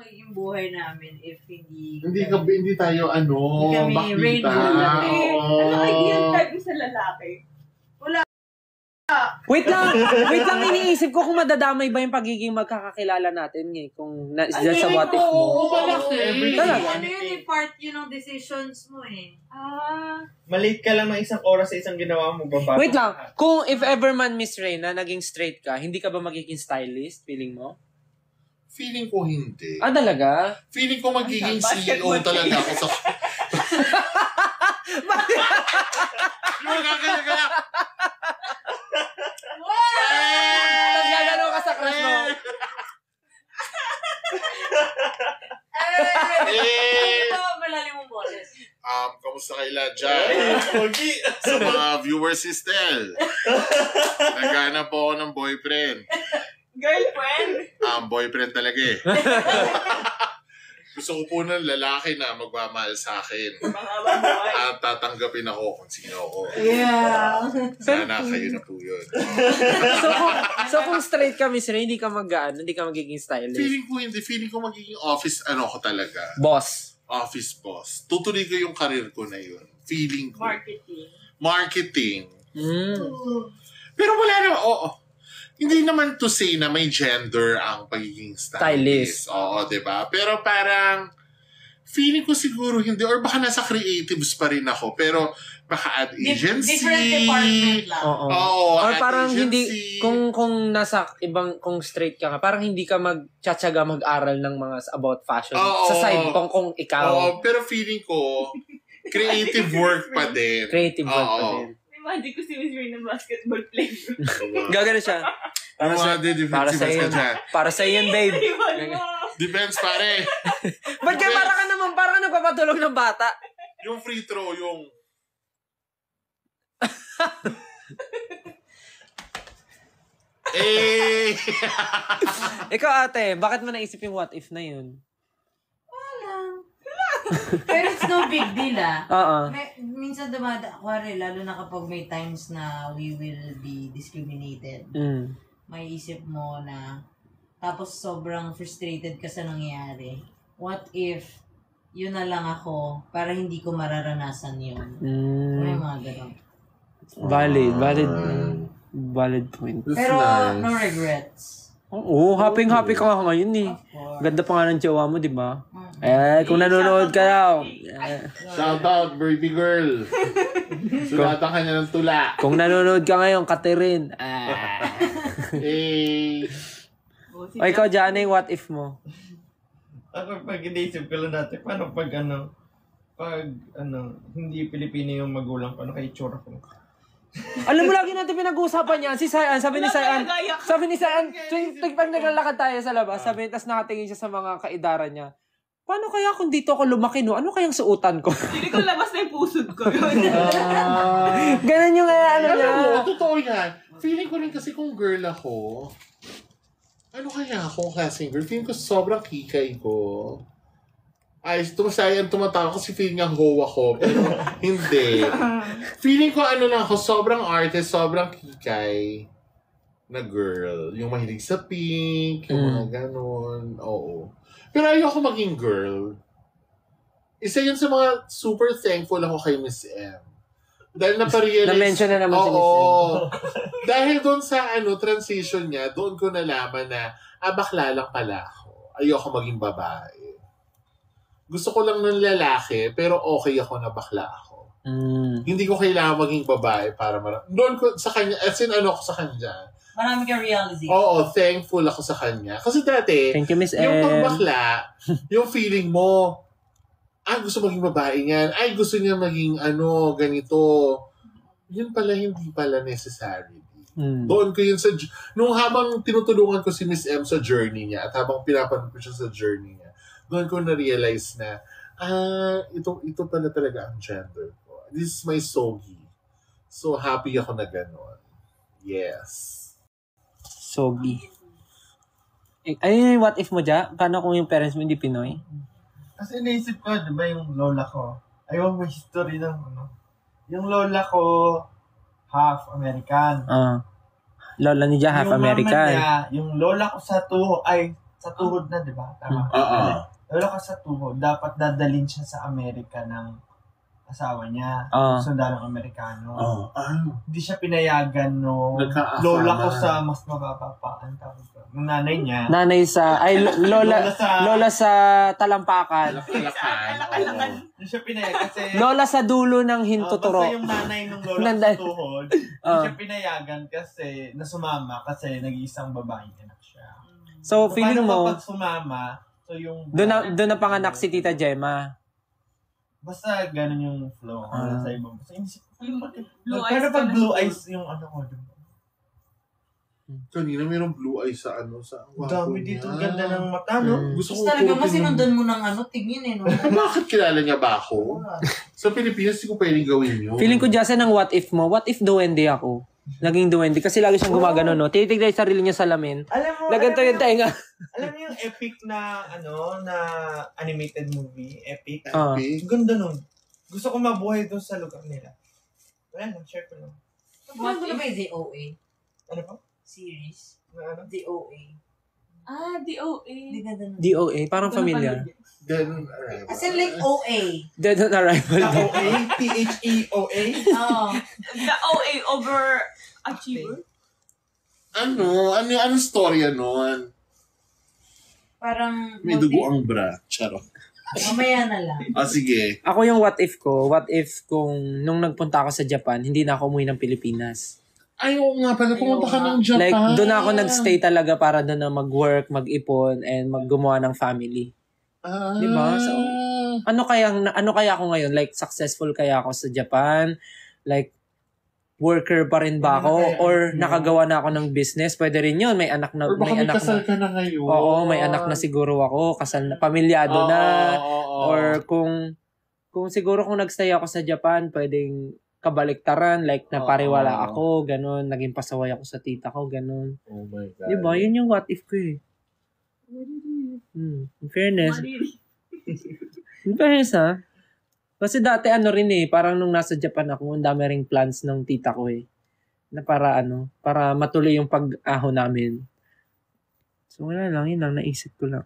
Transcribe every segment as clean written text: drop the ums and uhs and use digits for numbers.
magiging buhay namin if hindi tayo hindi kami rainbow lang. Ano ideal type sa lalaki? Wala. Wait lang, iniisip ko kung madadamay ba yung pagiging magkakakilala natin kung dyan sa what if mo. Talaga? Ano yun, part yun ng decisions mo Malate ka lang ng isang oras sa isang ginawa mo, baba. Wait lang, kung if ever man, Miss Reyna, naging straight ka, hindi ka ba magiging stylist, feeling mo? Feeling ko hindi. Talaga? Feeling ko magiging CEO talaga ako sa... Yung gagana. Tapos gagano ka sa crush mo. Malalim mong boses. Kamusta kaila dyan? Sa mga viewers si Stel. Naghanap po ako ng boyfriend. Girlfriend? Boyfriend talaga eh. Gusto ko po ng lalaki na magmamahal sa akin. At tatanggapin ako kung sino ako. Yeah. Sana kayo na po yun. So kung straight ka, Miss Ray, hindi ka magiging stylist? Feeling ko hindi. Feeling ko magiging office, ko talaga. Boss. Office boss. Tutuloy ko yung career ko na yun. Feeling ko. Marketing. Pero wala na, hindi naman to say na may gender ang pagiging stylist. Oo, diba? Pero parang, feeling ko siguro hindi, or baka nasa creatives pa rin ako, pero baka ad agency. Different department lang. Oo, or parang agency. Hindi, kung nasa ibang, kung straight ka nga, parang hindi ka magtsatsaga mag-aral ng mga about fashion. Sa side kung ikaw. Oo, pero feeling ko, creative work pa din. Creative work pa din. Imagine ko si Miss Ray na basketball player. Gagano siya. Para sa yan, babe. Depends, pare. Ba't kayo parang ka nagpapatulog ng bata? Yung free throw, yung... Ikaw, ate, bakit mo naisip yung what if na yun? Pero it's no big deal Minsan lalo na kapag may times na we will be discriminated. May isip mo na tapos sobrang frustrated ka sa nangyayari. What if yun na lang ako para hindi ko mararanasan yun? May mga ganun. Valid point. Pero no regrets. Oo, happy ka nga ngayon eh. Ganda pa nga ng jowa mo, di ba? Kung nanonood ka daw. Shout out, baby girl. Sulatan ka niya ng tula. Kung nanonood ka ngayon, Catherine. O ikaw, Johnny, what if mo? Ako, pag inisip ko lang natin, paano pag hindi Pilipino yung magulang ko, ano kay itsura ko? Alam mo, lagi natin pinag-uusapan yan. Si Sayan, sabi ni Sayan, pag naglalakad tayo sa labas, tas nakatingin siya sa mga kaidaran niya, paano kaya kung dito ako lumaki, no? Ano kayang suotan ko? Hindi ko labas na yung pusod ko. Ganun yung niya. Totoo yan. Feeling ko rin kasi kung girl ako, ano kaya ako kasing girl? Feeling ko sobrang kikay ko. Ay, tumatawa kasi feeling niya ho ako, pero hindi. Feeling ko sobrang artist, sobrang kikay na girl. Yung mahilig sa pink, yung mga ganon. Oo. Pero ayoko maging girl. Isa yun sa mga super thankful ako kay Miss M. Dahil naparealize... Na-mention na naman si Miss M. Dahil doon sa transition niya, doon ko nalaman na, bakla lang pala ako. Ayoko maging babae. Gusto ko lang ng lalaki, pero okay ako na bakla ako. Hindi ko kailangan maging babae para doon ko sa kanya, as in ko sa kanya. Marami kang realization. Oo, thankful ako sa kanya. Kasi dati, thank you, Miss yung M. pagbakla, yung feeling mo, gusto maging babae niyan. Gusto niya maging ganito. Yun pala, hindi pala necessary. Doon ko yun nung habang tinutulungan ko si Miss M sa journey niya at habang pinapanood ko siya sa journey niya, doon ko na-realize na, ito pala talaga ang gender ko. This is my sogi. So, happy ako na gano'n. Yes. Sogi. Ayun yung what if mo dyan? Paano kung yung parents mo hindi Pinoy? Kasi naisip ko, di ba yung lola ko? Ayaw may history ng Yung lola ko, half American. Lola niya half yung American. Yung lola ko sa sa tuhod na, di ba? Tama. Lolo ka sa tuhod, dapat dadalhin siya sa Amerika ng asawa niya. Sundalong Amerikano. Hindi siya pinayagan no lola ko sa mas mababa pa. Ang tawag ko. Ng nanay niya. Nanay sa, ay, lola sa talampakan. Hindi siya pinayagan kasi... Lola sa dulo ng hintuturo. Basta yung nanay ng lola sa tuhod, hindi siya pinayagan kasi nasumama kasi nag-iisang babaeng anak siya. So, feeling mo... Pag sumama, so yung... Doon na panganak si Tita Gemma. Basta ganun yung flow. Sa iba. Basta Blue eyes pero pag ka na blue siguro. eyes yung ano ko. Kanina mayroong blue eyes sa sa Ang dami dito. Ganda ng mata, no? Gusto Tapos ko talaga puro masinundan mo ng tingin no? Bakit kilala niya ba ako? Sa Pilipinas, hindi ko pwedeng gawin yun. Feeling ko dyan ang what if mo. What if duwende ako? Naging duwende. Kasi lagi siyang gumagano, no? Tinitignan yung sarili niya sa lamin. Alam mo, Laganto yung tenga. alam mo yung epic na, na animated movie? Epic? Epic. Ganda nun. Gusto ko mabuhay doon sa lugar nila. Wala lang, share ko lang. What if ba yung DOA Ano pa? series? Na ano? DOA. DOA. Hindi ganda nun. DOA. Parang familiar. Then, As in like OA. Dead on arrival. OA? THEOA? Oo. The OA overachiever. Anong storya nun? Parang... May dugo ang bra. Charot. Mamaya na lang. Sige. Ako yung what if ko. What if kung nung nagpunta ako sa Japan, hindi na ako umuwi ng Pilipinas. Ay, oo nga pala. Pumunta ka ng Japan. Like, doon ako nagstay talaga para doon na mag-work, mag-ipon, and gumawa ng family. Diba? So, ano kaya ako ngayon? Like, successful kaya ako sa Japan? Like, worker pa rin ba ako? Or nakagawa na ako ng business? Pwede rin yun. May anak na. Or baka may kasal ka na ngayon. Oo, may anak na siguro ako. Kasal na. Pamilyado na. Or kung siguro kung nagstay ako sa Japan, pwedeng kabaliktaran. Like, napariwala ako. Ganon. Naging pasaway ako sa tita ko. Ganon. Oh my God. Diba? Yun yung what if ko eh. In fairness. In fairness ha. Kasi dati rin eh, parang nung nasa Japan ako, ang dami ring plans ng tita ko eh. Na para matuloy yung pag-ahon namin. So wala lang, yun lang, naisip ko lang.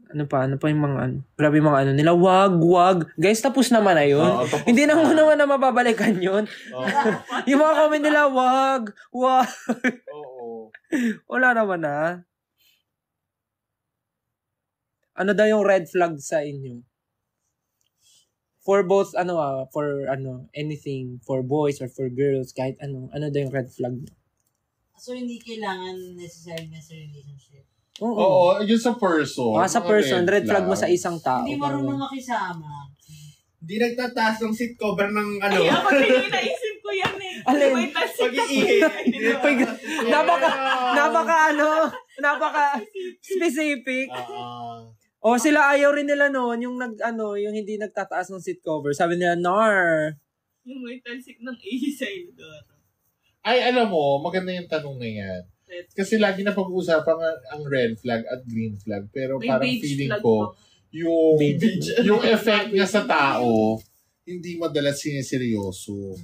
Ano pa yung mga grabe yung mga nila, wag. Guys, tapos naman na yun. Hindi na mo naman na mababalikan yun. Yung mga comment nila, wag. Oo. Wala naman na. Ano daw yung red flag sa inyo? For both, anything, for boys or for girls, kahit ano daw yung red flag? So, hindi kailangan necessary na sa relationship. Oo, yun sa person. Sa person, red flag mo sa isang tao. Hindi marunong makisama. Hindi nagtataas ng seat cover ng Ay, ako din naisip ko yan eh. Alin? May talsik Pag-iihi. Napaka specific. O sila ayaw rin nila noon yung yung hindi nagtataas ng seat cover. Sabi nila, "Nar." Yung may talsik ng ihi sa indoor. Ay, alam mo, maganda yung tanong na yan. Kasi lagi na pag-uusapan ang red flag at green flag. Pero May parang beige feeling flag ko, yung effect niya sa tao, hindi madalas sineseryoso.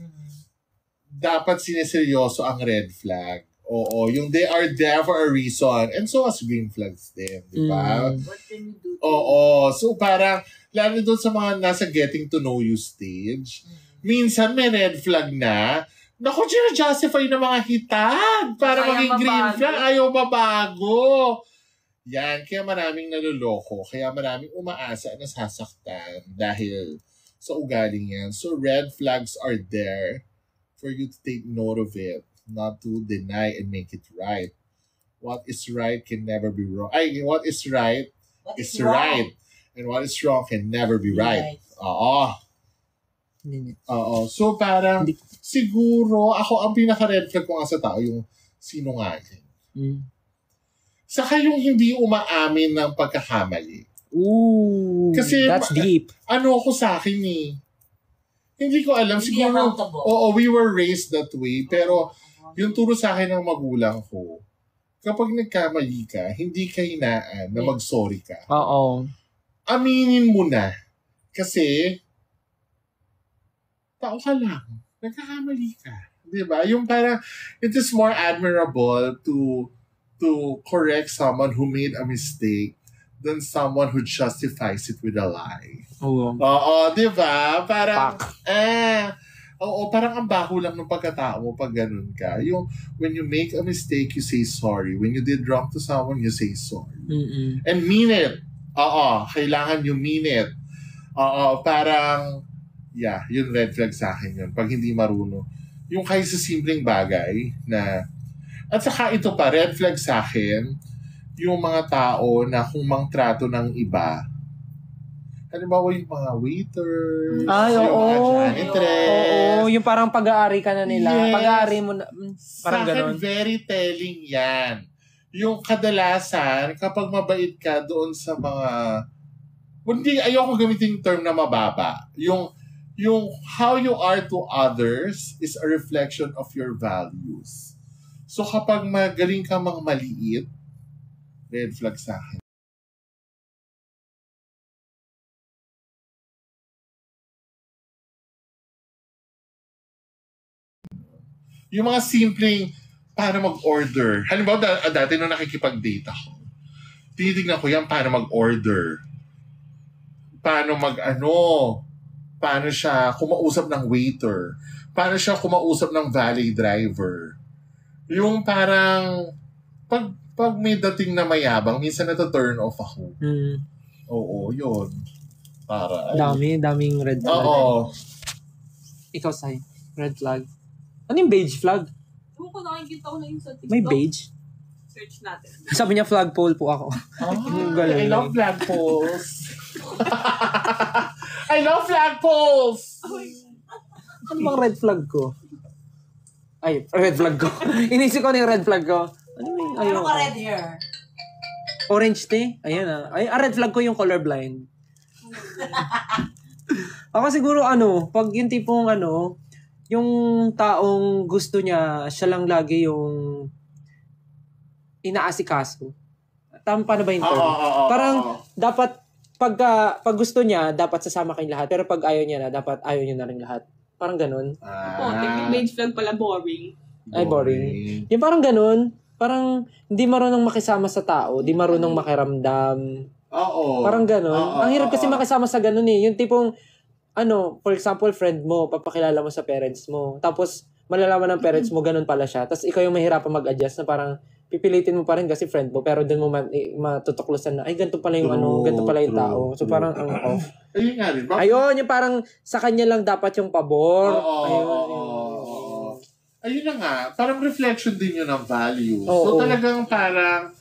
Dapat sineseryoso ang red flag. Oo, yung they are there for a reason. And so as green flags din, di ba? What can you do? Oo, so parang, lalo doon sa mga nasa getting to know you stage, minsan may red flag na, naku, justify ng mga hitag para maging green flag, ayaw mabago. Yan, kaya maraming naluloko, kaya maraming umaasa na sasaktan dahil sa ugaling yan. So red flags are there for you to take note of it, not to deny and make it right. What is right can never be wrong. What is right is right. And what is wrong can never be right. Oo. So parang, siguro, ako ang pinaka-red flag ko nga sa tao, yung sinungaling. Saka yung hindi umaamin ng pagkakamali. Ooh, kasi, that's deep. Ano ako sa akin eh. Hindi ko alam. Siguro, we were raised that way. Pero, yung turo sa akin ng magulang ko, kapag nagkamali ka, hindi ka hinaan na mag-sorry ka. Oo. Aminin mo na. Kasi, tao ka lang. Nagkakamali ka. Diba? Yung parang, it is more admirable to to correct someone who made a mistake than someone who justifies it with a lie. Oo, di ba? Parang, parang ang baho lang ng pagkatao mo pag ganun ka. Yung, when you make a mistake, you say sorry. When you did wrong to someone, you say sorry. And mean it. Oo, kailangan you mean it. Oo, parang, yun red flag sa akin yun. Pag hindi marunong. Yung kahit sa simpleng bagay na, at saka ito pa, red flag sa akin, yung mga tao na kung mangtrato ng iba, halimbawa yung mga waiter, yung mga janitress. Yung parang pag-aari ka na nila. Yes. Pag-aari mo na, parang Sa akin, ganon. very telling yan. Yung kadalasan, kapag mabait ka doon sa mga, hindi, ayoko gamitin yung term na mababa. Yung how you are to others is a reflection of your values. So kapag magaling ka mang maliit, red flag sa akin. Yung mga simpleng para mag-order. Halimbawa, dati nung nakikipag-date ako, tinitignan ko yan paano mag-order. Paano paano siya kumausap ng waiter. Paano siya kumausap ng valet driver. Yung parang, pag may dating na mayabang, minsan na-turn off ako. Oo, yun. Daming red flag. Oo. Ikaw, Sai, red flag. Ano yung beige flag? Ewan ko, nakikita ko na yung sa TikTok. May beige? Search natin. Sabi niya flagpole po ako. I love flagpoles. I love flagpoles! Ano bang red flag ko? Ay, red flag ko. Inisip ko na yung red flag ko. Ano ka red hair? Orange tea? Ayan Ay, red flag ko yung colorblind. Ako siguro pag yung tipong yung taong gusto niya, siya lang lagi yung inaasikaso. Paano ba yung term? Parang dapat pag gusto niya, dapat sasama kayong lahat. Pero pag ayaw niya na, dapat ayaw niya na rin lahat. Parang ganun. Technical beige flag pala boring. Ay, boring. Yung parang ganun. Parang hindi marunong makisama sa tao. Hindi marunong makiramdam. Oo. Parang ganun. Ang hirap kasi makisama sa ganun eh. Yung tipong, for example, friend mo, papakilala mo sa parents mo. Tapos, malalaman ng parents mo, ganun pala siya. Tapos, ikaw yung mahirapan mag-adjust na parang, pipilitin mo pa rin kasi friend mo, pero dun mo matutuklasan na, ay, ganito pala yung ganito pala yung tao. So, parang, off. Ayun nga rin. Ayun, yung parang, sa kanya lang dapat yung pabor. Ayun na nga. Parang reflection din yun ng values. So, talagang parang,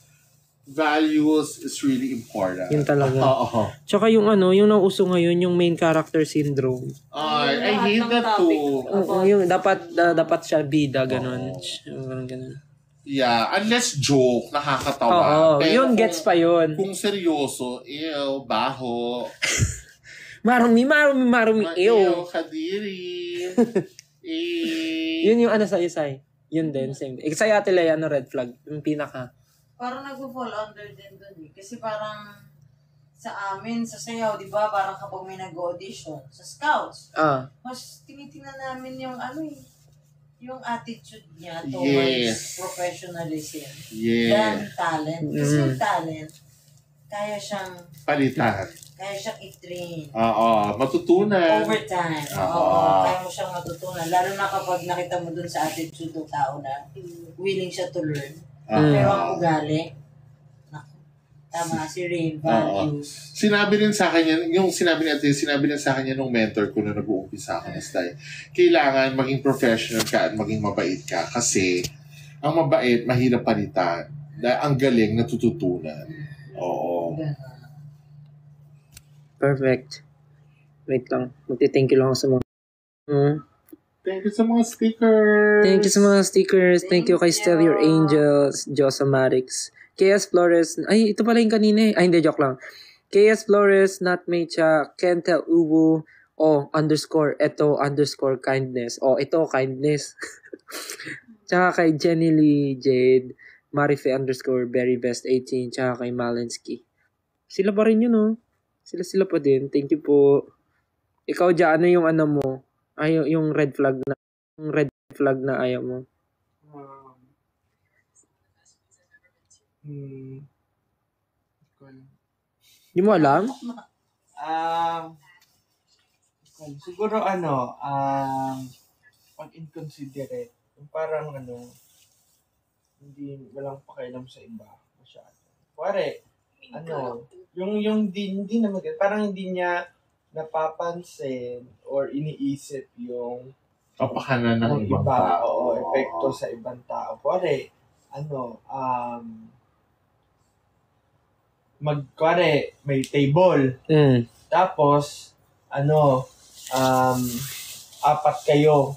values is really important. Yun talaga. Tsaka yung yung nauso ngayon, yung main character syndrome. I hate that too. Yung dapat siya bida, ganun. Ganun. Yeah, unless joke, nakakatawa. Pero yun, gets pa yun. Kung seryoso, baho. Marumi, ew. Kadiri. Yun yung sa'yo, Sai. Yun din, same. Sa'yo, Ate Lea, red flag? Yung pinaka. Parang nag-fall under din dun eh. Kasi parang sa amin, sa sayaw, di ba? Parang kapag may nag-audition sa Scouts, mas tinitingnan namin yung yung attitude niya towards professionalism. Than talent. Kasi yung talent, kaya siyang palitan. Kaya siyang i-train. Matutunan. Over time. Kaya mo siyang matutunan. Lalo na kapag nakita mo dun sa attitude ng tao na willing siya to learn. Pero ang ugali, tama, si Rain, values. Sinabi rin sa akin yan, sinabi rin sa akin yan nung mentor ko na nag-uumpisa ako na style. Kailangan maging professional ka at maging mabait ka kasi ang mabait, mahirap palitan. Dahil ang galing, natututunan. Oo. Perfect. Wait lang. Magti-thank you lang ako sa mga... Thank you sa mga stickers. Thank you kay Stellar Angels, Josamarix, KS Flores. Ay, ito pala yung kanina eh. Ay, hindi, joke lang. KS Flores, Natmecha, Kentel Ubu, _, kindness. Ito, kindness. Tsaka kay Jenny Lee Jade, Marife _ very best 18, tsaka kay Malinsky. Sila pa rin yun, Sila pa din. Thank you po. Ikaw dyan, ano yung mo? Yung red flag na ayaw mo. Hindi mo alam? Siguro pag inconsiderate, yung parang hindi walang pakialam sa iba masyado. Pare, yung hindi na parang hindi niya napapansin or iniisip yung kapakanan ng ibang iba, tao. o epekto sa ibang tao. Pare, may table. Tapos, apat kayo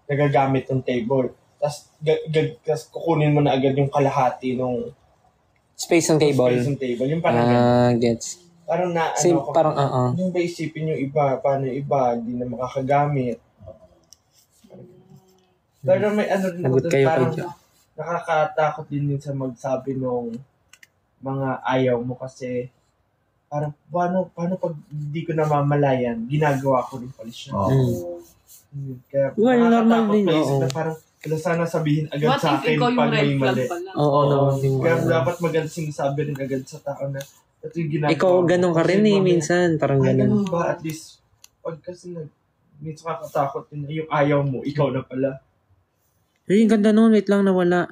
nagagamit ng table. Tapos, kukunin mo na agad yung kalahati ng space ng table. Yung parang gets. Parang yung ba isipin yung iba, paano yung iba, hindi na makakagamit. Pero may Nagot kayo parang kayo. nakakatakot din sa magsabi ng mga ayaw mo kasi parang paano pag hindi ko namamalayan, ginagawa ko rin pala siya. Kaya normal din. Na parang sana sabihin agad sa akin pag may mali. Kaya dapat maganda sinasabi rin agad sa tao na ito yung ginagawa. Ikaw ganun ka rin minsan. Parang ganun. Ganun ba? At least, pag kasi minsan kakatakot din yung ayaw mo, ikaw na pala. Yung ganda nun, wait lang nawala.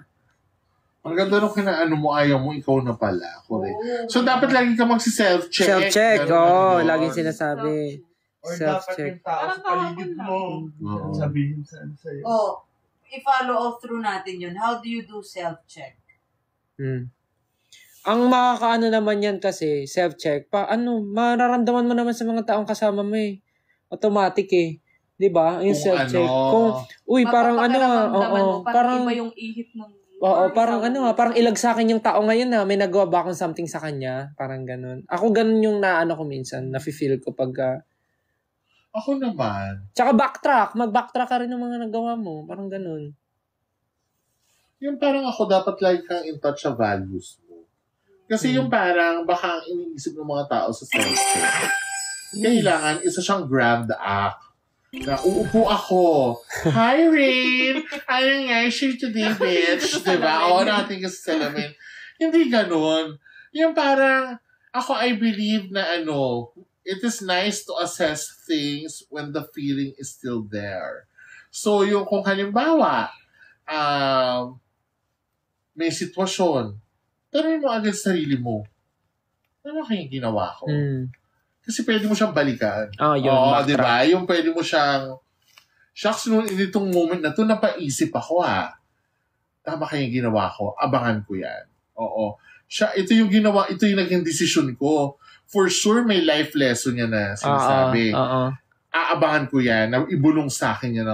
Ang ganda nung kinaano mo, ayaw mo, ikaw na pala. Correct. So, dapat lagi ka magsi-self-check. Self-check, laging sinasabi. Or dapat yung tao sa paligid mo, sabihin sa'yo. I-follow all through natin yun. How do you do self-check? Ang makakaano naman yan kasi, self-check, mararamdaman mo naman sa mga taong kasama mo automatic Di ba? Yung self-check. Parang parang iba yung ihip ng parang ilag sa akin yung tao ngayon na may nagawa ba akong something sa kanya? Parang ganun. Ako ganun yung naano ko minsan, nafe-feel ko pag... Ako naman. Tsaka mag-backtrack ka rin ng mga nagawa mo. Parang ganun. Yung parang ako dapat lagi kang in touch sa values mo. Kasi yung parang baka ang iniisip ng mga tao sa self-check. Kailangan isa siyang grand act. Na uupo ako. Hi, Rain! Ano nga, share today, bitch. Diba? Natin kasi salamin. Hindi ganun. Yung parang, ako I believe na it is nice to assess things when the feeling is still there. So, yung kung halimbawa, may sitwasyon, tanongin mo agad sarili mo, ano kayong ginawa ko? Kasi pwede mo siyang balikan. Diba? Yung pwede mo siyang, shucks, itong moment na to, napaisip ako Tama kayong ginawa ko, abangan ko yan. Ito yung ginawa, ito yung naging desisyon ko. For sure, may life lesson yan na sinasabi. Aabangan ko yan, na ibulong sa akin yan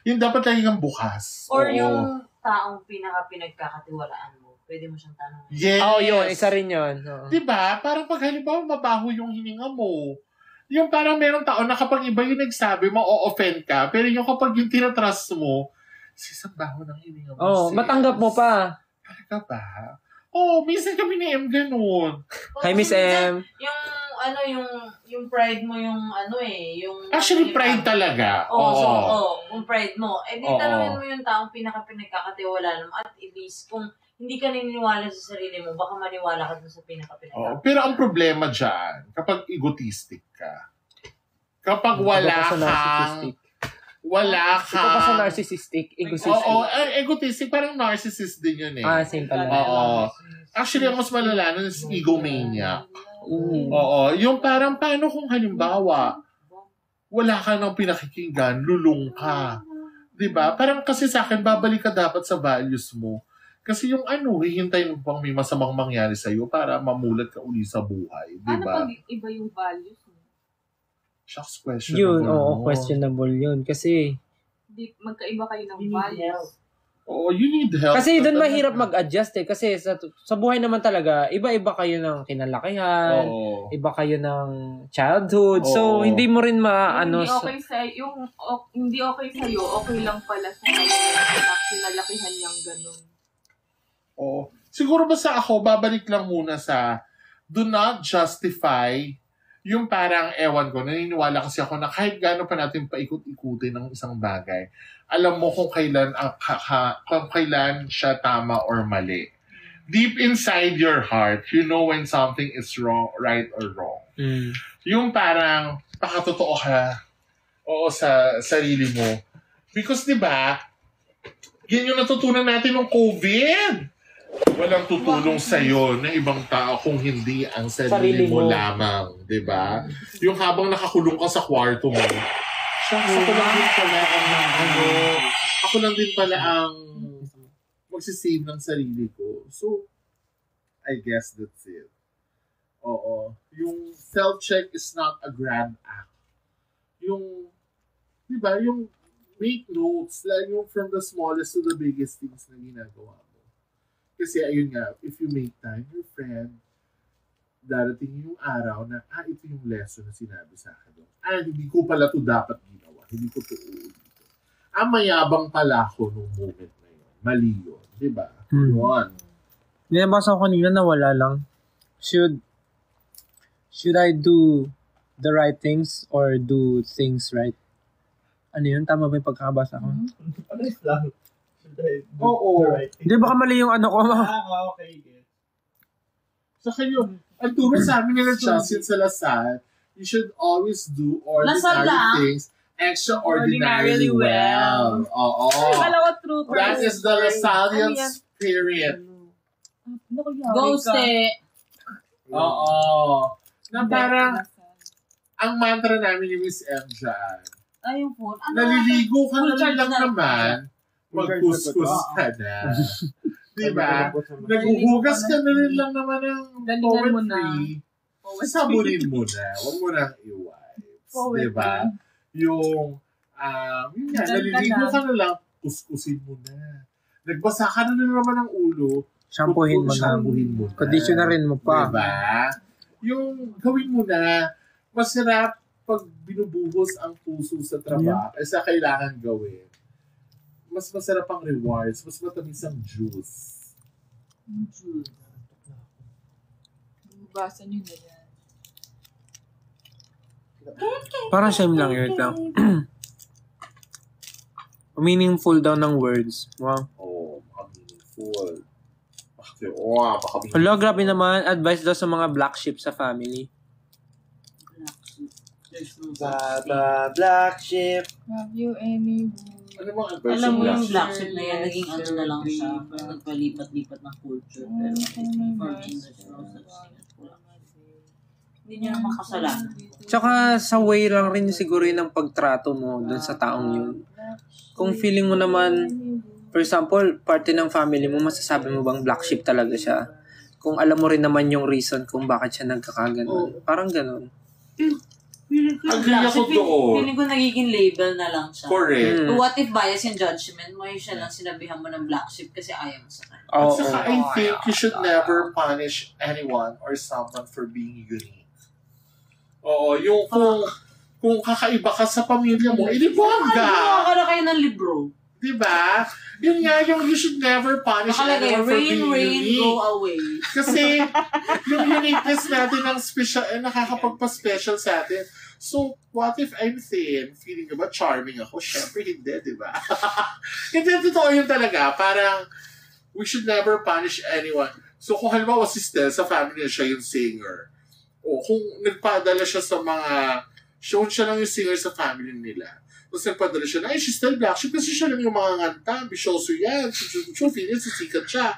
yung dapat lagi kang bukas. Or yung taong pinagkakatiwalaan mo. Pwede mo siyang tanongin. Yes. Yun. Isa rin yun. Diba? Parang pag halimbawa mabaho yung hininga mo, yung parang merong tao na kapag iba yung nagsabi, ma-offend ka. Pero yung kapag yung tinatrust mo, sis, ang baho ng hininga mo. Matanggap mo pa. Talaga ba? Minsan kami ni M ganun. Hi, Miss M. Yung pride mo yung yung... Actually, pride talaga. Yung pride mo. Tanongin mo yung taong pinagkakatiwalaan mo at at least kung hindi ka naniniwala sa sarili mo, baka maniwala ka dun sa pinaka-pinaka. Pero ang problema dyan, kapag egotistic ka, kapag wala kang... Ikaw pa sa narcissistic, egotistic. Egotistic, parang narcissist din yun same pala. Actually, ang mas malala nun is egomaniac. Yung parang paano kung halimbawa, wala ka nang pinakikinggan, lulong ka. Diba? Parang kasi sa akin, babalik ka dapat sa values mo. Kasi yung hihintayin mo pang may masamang mangyari sa'yo para mamulat ka uli sa buhay. Diba? Paano pag iba yung values mo? Shucks, questionable. Yun, questionable yun. Kasi... magkaiba kayo ng values. You need help. Kasi doon mahirap mag-adjust Kasi sa buhay naman talaga, iba-iba kayo ng kinalakihan, iba kayo ng childhood. So, hindi mo rin hindi okay sa'yo, okay lang pala sa kinalakihan niyang ganun. Siguro basta ako, babalik lang muna sa do not justify yung parang, ewan ko, naniniwala kasi ako na kahit gaano pa natin paikot-ikutin ng isang bagay, alam mo kung kailan siya tama or mali. deep inside your heart, you know when something is wrong, right or wrong. Yung parang pakatotoo ka sa sarili mo. Because diba, yan yung natutunan natin ng COVID. Walang tutulong sa'yo na ibang tao kung hindi ang sarili mo lamang. Diba? Yung habang nakakulong ka sa kwarto mo, ako lang din pala ang magsisave ng sarili ko. So, I guess that's it. Oo. Yung self-check is not a grand act. Yung, di ba, yung make notes, like yung from the smallest to the biggest things na ginagawa mo. Kasi ayun nga, if you make time, your friend, darating yung araw na, ito yung lesson na sinabi sa akin. Hindi ko pala to dapat ginawa. Hindi ko to ulit. Mayabang pala ako nung moment na yun. Mali yun. Di ba? Yun. Nabasa ko kanina na wala lang. Should I do the right things or do things right? Ano yun? Tama ba yung pagkakabasa ko? Honest lang. Should I do the right things? Hindi, baka mali yung ano ko. Okay. Saka yun, ang turo sa amin nila Justin Salazar, you should always do ordinary things extraordinarily well. Oo. That is the Lasallian spirit. Ghoste. Oo. Na parang, ang mantra namin ni Miss M dyan, yung phone. naliligo ka na lang naman, magkuskus ka na. Diba? Naghuhugas ka na rin lang naman ng poetry. Sabunin mo na. Huwag mo nang i-wipes. Diba? Yung, yun nga, naliligo ka na lang, kuskusin mo na. Nagbasa ka na naman ng ulo, shampoohin mo na. Conditionerin mo pa. Diba? Yung gawin mo na, masarap pag binubuhos ang puso sa trabaho, sa kailangan gawin. Mas masarap ang rewards, mas matamis ang juice. Basa nyo na yan. Parang shame lang yun lang. Meaningful daw ng words. Wow. Meaningful. Hello, grabe naman. Advice daw sa mga black sheep sa family. Black sheep. Have you any... Alam mo yung black sheep na yan, naging ano na lang siya. Nagpalipat-lipat ng culture. Pero for me, there's no such thing as black sheep. Hindi niya naman kasalanan. Tsaka sa way lang rin siguro yun ang pagtrato mo dun sa taong yun. Kung feeling mo naman, for example, parte ng family mo, masasabi mo bang black sheep talaga siya? Kung alam mo rin naman yung reason kung bakit siya nagkakaganon. Parang ganon. Agree ako doon. Feeling ko nagiging label na lang siya. Correct. What if bias yung judgment mo, yung siya lang sinabihan mo ng black sheep kasi ayaw mo sa kanya. At saka I think you should never punish anyone or someone for being unique. Oo, yung kung kakaiba ka sa pamilya mo, ilibongga! Gumawa ka na kayo ng libro. Diba? Yun nga, you should never punish anyone for being unique. Go away. Kasi yung uniqueness natin ang special, nakakapagpa-special sa atin. So, what if I'm thin? Feeling ba charming ako? Siyempre hindi, diba? Hindi, totoo yun talaga. Parang, we should never punish anyone. So, kung halimbawa si Stel, sa family na siya yung singer. O kung nagpadala siya sa mga, siya lang yung singer sa family nila. Tapos nagpadala siya na, she's still black sheep kasi siya lang yung mga nganta, ambisyoso yan, feeling sisikat siya.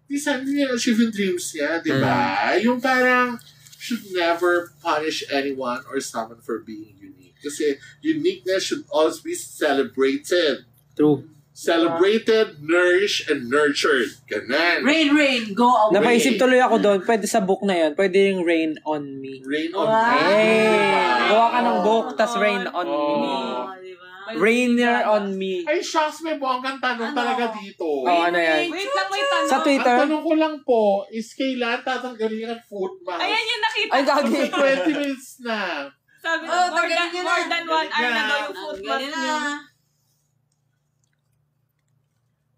Hindi niya achieve yung dreams niya, di ba? Yung parang, should never punish anyone or someone for being unique. Kasi uniqueness should always be celebrated. True. Celebrated, nourished, and nurtured. Ganon. Rain, go away. Napaisip tuloy ako doon, pwede sa book na yan, pwede yung rain on me. Rain on Hey! Gawa ka ng book, tas rain on me. Rainier on me. Ay, shucks, may bonggang tanong talaga dito. Ano yan? Wait lang, may tanong. Sa Twitter? Ang tanong ko lang po, is kailan tatanggalin ang foot mask? Ayan yung nakita Ay, gagi. Kasi 20 minutes na. Sabi mo, more than 1 hour na daw yung foot mask niya.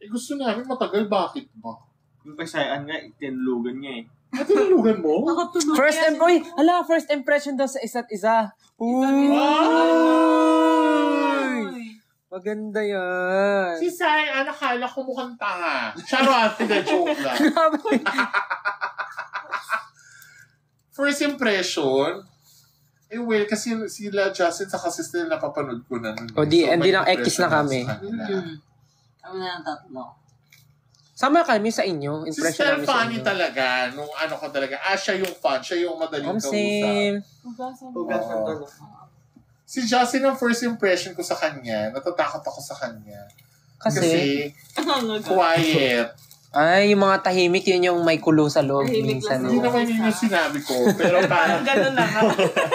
Gusto namin matagal, bakit ba? Yung kasayaan nga, itinlugan niya eh. Tinulugan mo? First impression daw sa isa't isa. Maganda yan. Si Sai, nakala ko mukhang tanga. Charot, joke lang. First impression, well, kasi sila Justin sa Stell napapanood ko na. Di nang X na kami. Kami na ng tatlo. Sama kami sa inyo. Si Impression namin sa Stephanie inyo. talaga, nung ka talaga, siya yung fun, siya yung madaling kausap. Same. Hugasan ko. Si Justin, ang first impression ko sa kanya, natatakot ako sa kanya. Kasi quiet. Ay, yung mga tahimik, yun yung may kulo sa loob. Tahimik Minsan. lang Hindi naman yun yung sinabi ko, pero parang... Ganun na nga.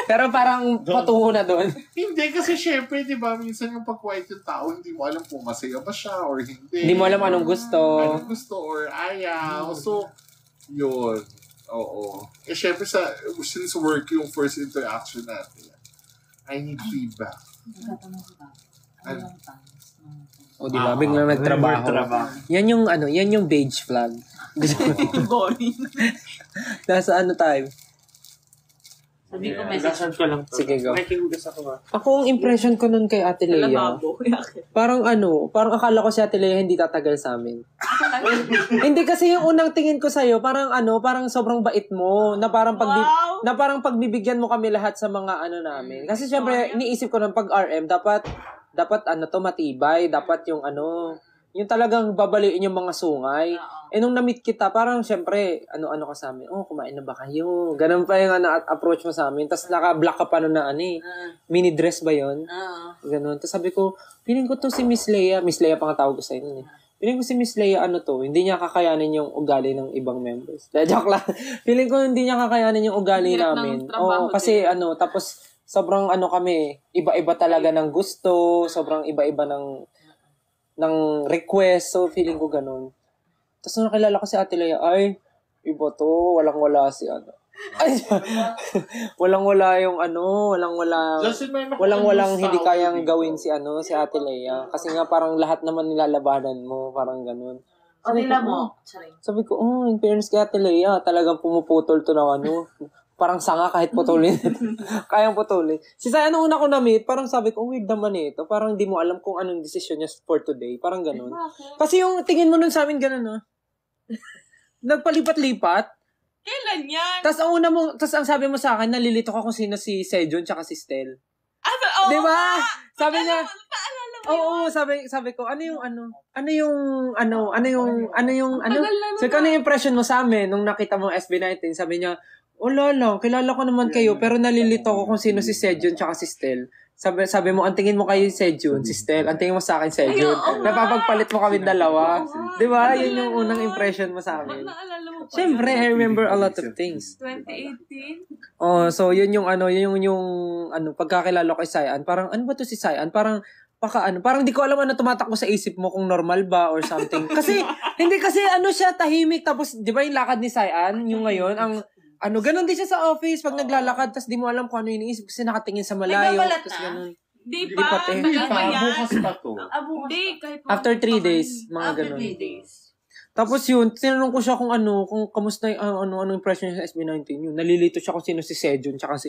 Pero parang patungo na doon. Hindi, kasi syempre, di ba, minsan yung pag-quiet yung tao, hindi mo alam kung masaya ba siya or hindi. Hindi mo alam anong gusto. Anong gusto or ayaw. So, yun. Oo. Syempre, since work yung first interaction natin, I need feedback. O, di ba? Biglang nagtrabaho. Yan yung beige flag. Boring. Nasa tayo? Sabi ko message. ko lang to. Sige, go. Nakikihugas ako. Ako, ang impression ko nun kay Ate Lea, Lababo. parang akala ko si Ate Lea hindi tatagal sa amin. Hindi kasi yung unang tingin ko sa'yo, parang sobrang bait mo, na parang pagbibigyan mo kami lahat sa mga namin. Kasi syempre, iniisip ko ng pag-RM, dapat matibay, dapat yung yung talagang babaliin yung mga sungay. Nung na-meet kita, parang syempre, ano ka sa amin? Kumain na ba kayo? Ganun pa yung approach mo sa amin. Tapos naka-black ka pa mini dress ba yun? Ganun. Tapos sabi ko, feeling ko to si Miss Lea pa nga tawag ko sa inyo. Feeling ko si Miss Lea hindi niya kakayanin yung ugali ng ibang members. Joke lang. Feeling ko hindi niya kakayanin yung ugali namin. Kasi tapos sobrang kami, iba-iba talaga ng gusto, sobrang iba-iba ng request. So, feeling ko ganun. Tapos nung nakilala ko si Ate Lea, ay, iba to, walang-wala si ay, walang-wala yung walang-walang hindi kayang gawin si Ate Lea. Kasi nga parang lahat naman nilalabanan mo, parang ganun. Sabi ko, in fairness kay Ate Lea, talagang pumuputol to na parang sanga kahit putulin. Kayang putulin. Si Saya, nung una ko na-meet, parang sabi ko, weird naman ito. Parang di mo alam kung anong decision niya for today. Parang ganun. Kasi yung tingin mo nun sa amin ganun, Nagpalipat-lipat. Kailan yan? Tapos ang sabi mo sa akin, nalilito ka kung sino si Sejun tsaka si Stel. Di ba? Sabi niya, sabi ko, ano yung impression mo sa amin nung nakita mo SB19? Sabi niya, wala lang, kilala ko naman kayo, pero nalilito ko kung sino si Sejun tsaka si Stel. Sabi mo, ang tingin mo kay Sejun, si Stel, ang tingin mo sa akin, Sejun. Napapagpalit mo kami dalawa. Di ba? Yun yung unang impression mo sa amin. Siyempre, I remember a lot of things. 2018? So yun yung pagkakilala ko kay Sayan. Parang, ano ba to si Sayan? Parang di ko alam tumatakbo sa isip mo kung normal ba or something. Kasi, hindi kasi siya, tahimik. Tapos, di ba yung lakad ni Sayan, yung ngayon, ganun din siya sa office pag naglalakad, tas di mo alam kung ano iniisip kasi nakatingin sa malayo. Tas ganun. Di pa. Bukas pa to. After 3 days, mga ganun. Tapos yun, tinanong ko siya kung kamusta yung impression niya sa SB19 yun. Nalilito siya kung sino si Sejun tsaka si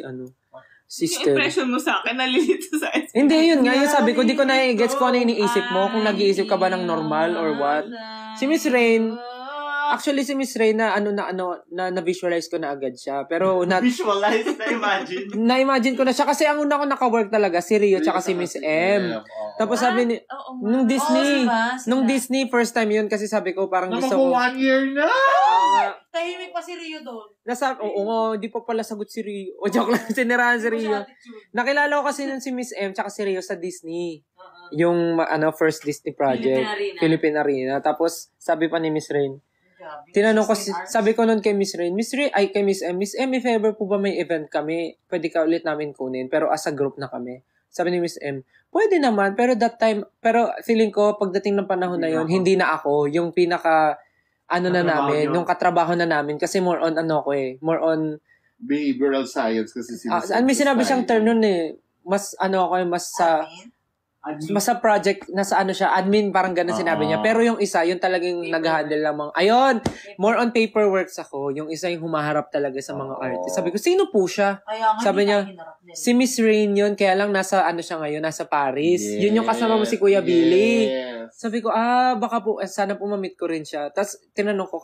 sister. Yung impression mo sa akin, nalilito sa SB19. Hindi, yun nga. Yung sabi ko, di ko na-gets ko ano iniisip mo, kung nag-iisip ka ba ng normal or what. Si Miss Rain, actually, si Miss Ray na-visualize ko na agad siya. Pero, Visualize, na-imagine. Na-imagine ko na siya. Kasi ang una ko naka-work talaga, si Rio tsaka si Miss M. Tapos sabi ni, nung Disney, first time yun. Kasi sabi ko, parang gusto ko. 1 year na! Tahimik pa si Rio doon. Di pa pala sagot si Rio. Joke lang, sinirahan si Rio. Nakilala ko kasi nun si Miss M tsaka si Rio sa Disney. Yung, first Disney project. Philippine Arena. Tapos, sabi pa ni Miss Rain, tinanong ko, sabi ko nun kay Miss Rain, kay Miss M, if ever po ba may event kami, pwede ka ulit namin kunin, pero as a group na kami. Sabi ni Miss M, pwede naman, pero feeling ko, pagdating ng panahon na yun, hindi na ako, yung pinaka, namin, yung katrabaho na namin, kasi more on, more on, behavioral science kasi may sinabi siyang term nun mas, mas sa, Sa project, nasa ano siya, admin, parang ganun sinabi niya. Pero yung isa, yung talagang nag-handle ng mga, ayun, more on paperworks ako. Yung isa yung humaharap talaga sa mga artist. Sabi ko, sino po siya? Sabi niya, si Miss Rain yun, kaya lang nasa ano siya ngayon, nasa Paris. Yun yung kasama mo si Kuya Billy. Sabi ko, baka po, sana po ma-meet ko rin siya. Tapos, tinanong ko,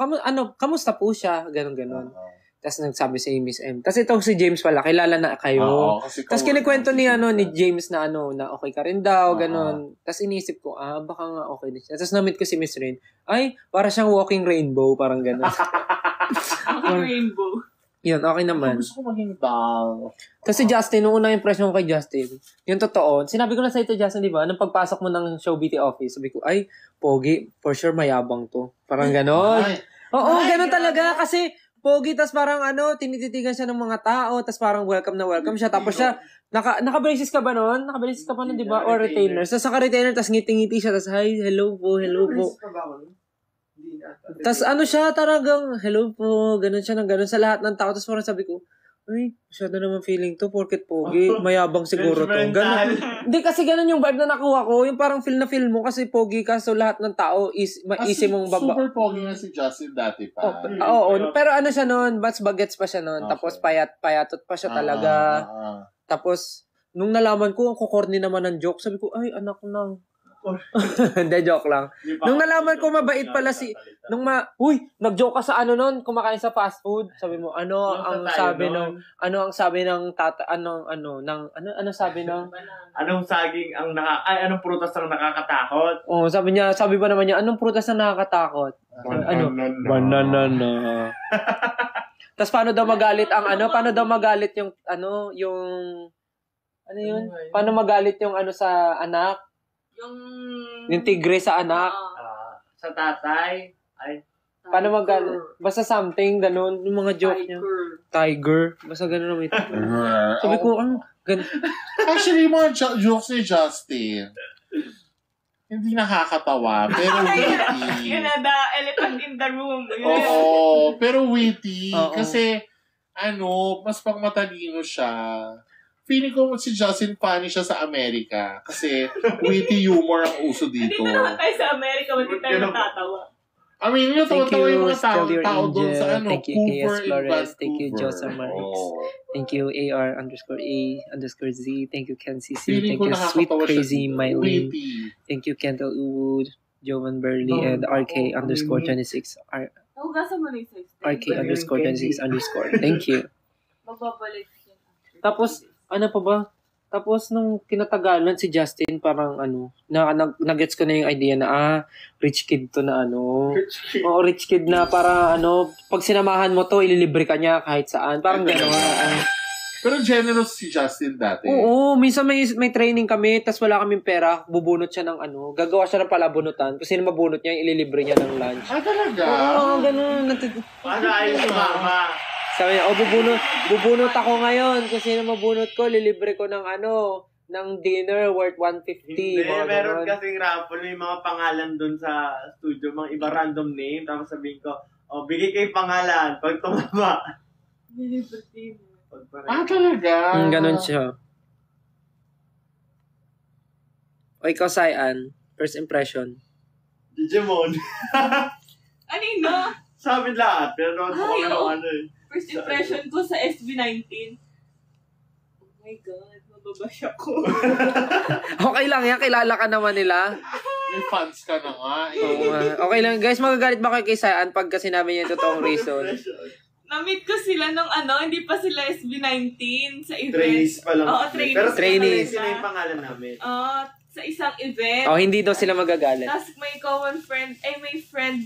kamusta po siya? Ganon. Tapos nagsabi si Miss M. Tapos itong si James pala, kilala na kayo. Tapos kinikwento ni James na na okay ka rin daw, ganon. Tapos iniisip ko, baka nga okay din siya. Tapos na-meet ko si Miss Rain. Ay, para siyang walking rainbow, parang ganon. Walking rainbow. Yun, okay naman. Gusto ko maging bang. Tapos si Justin, nung unang impression ko kay Justin, yung totoo, sinabi ko na sa ito, Justin, di ba? Nung pagpasok mo ng Show BT office, sabi ko, ay, pogi, for sure mayabang to. Parang ganon. Oo, ganon talaga. Kasi, pogi, tas parang tinititigan siya ng mga tao, tas parang welcome na welcome siya. Tapos siya, naka-braces ka ba nun? Naka-braces ka pa nun, di ba? Or retainers. Tas naka-retainer, tas ngiti-ngiti siya, tas hi, hello po. Tas siya, talagang, hello po, ganun siya ng ganun sa lahat ng tao. Tas parang sabi ko, ay, masyado naman feeling to, porket pogi, mayabang siguro to. Ganun. Hindi, kasi ganun yung vibe na nakuha ko, yung parang feel na feel mo, kasi pogi ka, so lahat ng tao, easy mong baba. Super pogi na si Justin dati pa. Oo, pero siya noon, mas bagets pa siya noon, tapos payatot pa siya talaga. Tapos, nung nalaman ko, ang kukorni naman ng joke, sabi ko, ay, anak lang. Hindi, joke lang. Nung nalaman ko mabait pala nag-joke ka sa noon, kumakain sa fast food. Sabi mo, ang sabi ng tata, anong saging anong prutas ang nakakatakot? Oh, sabi ba naman niya, anong prutas ang nakakatakot? Banana na. Tapos paano daw magalit yung paano magalit yung sa anak? Yung tigre sa anak. Sa tatay. Ay. Paano magalit? Basta something, ganun. Yung mga joke niya. Tiger. Basta ganun naman ito. Sabi ko, ganun. Actually, yung mga jokes ni Justin, hindi nakakatawa, pero witty. Yun na, the elephant in the room. Oo, pero witty. Kasi, mas pangmatalino siya. Feeling ko si Justin funny siya sa Amerika kasi witty humor ang uso dito. Hindi na naman tayo sa Amerika, hindi tayo natatawa. I mean, yung tatawa yung mga tao doon sa Thank you, Cooper KS Flores. Thank you, Vancouver. Josa Marix. Thank you, AR_A_Z. Thank you, Ken CC. Feeling Thank ko you, Sweet nakakatawa siya Crazy dito. Mylene. Witty. Thank you, Kendall Wood, Jovan Burley, and RK_26. Nahugasan mo na yung size. RK_26_. Thank you. Magbabalik siya. Tapos, ano pa ba? Tapos, nung kinatagalan si Justin, parang nag-gets ko na yung idea na, rich kid to na Oo, rich kid na para pag sinamahan mo to, ililibre ka niya kahit saan. Parang gano'n. Pero generous si Justin dati. Oo, minsan may training kami, tas wala kaming pera, bubunot siya ng gagawa siya ng palabunutan. Kung sino mabunot niya, ililibre niya ng lunch. Talaga? Oo, gano'n. Paano ayos si mama? Sabi niya, bubunot ako ngayon. Kung sino mabunot ko, lilibre ko ng ng dinner worth 150. Hindi, meron kasing raffle, may mga pangalan dun sa studio, mga iba random name, tapos sabihin ko, bigay kayo pangalan, pag tumama. Talaga? Ganon siya. O ikaw, Sayan, first impression. Digimon. Ano yun, no? Sabi lahat, pero First impression ko sa SB19. Oh my God, mababash ako. Okay lang yan, kilala ka naman nila. May fans ka na nga. Okay lang, guys, magagalit ba kayo kay Sayan pag sinabi niya yung totoong reason? Na-meet ko sila nung hindi pa sila SB19 sa event. Trainees pa lang. Oo, trainees. Pero trainees. sila yung pangalan namin. Sa isang event. Hindi daw sila magagalit. Tapos may common friend, may friend.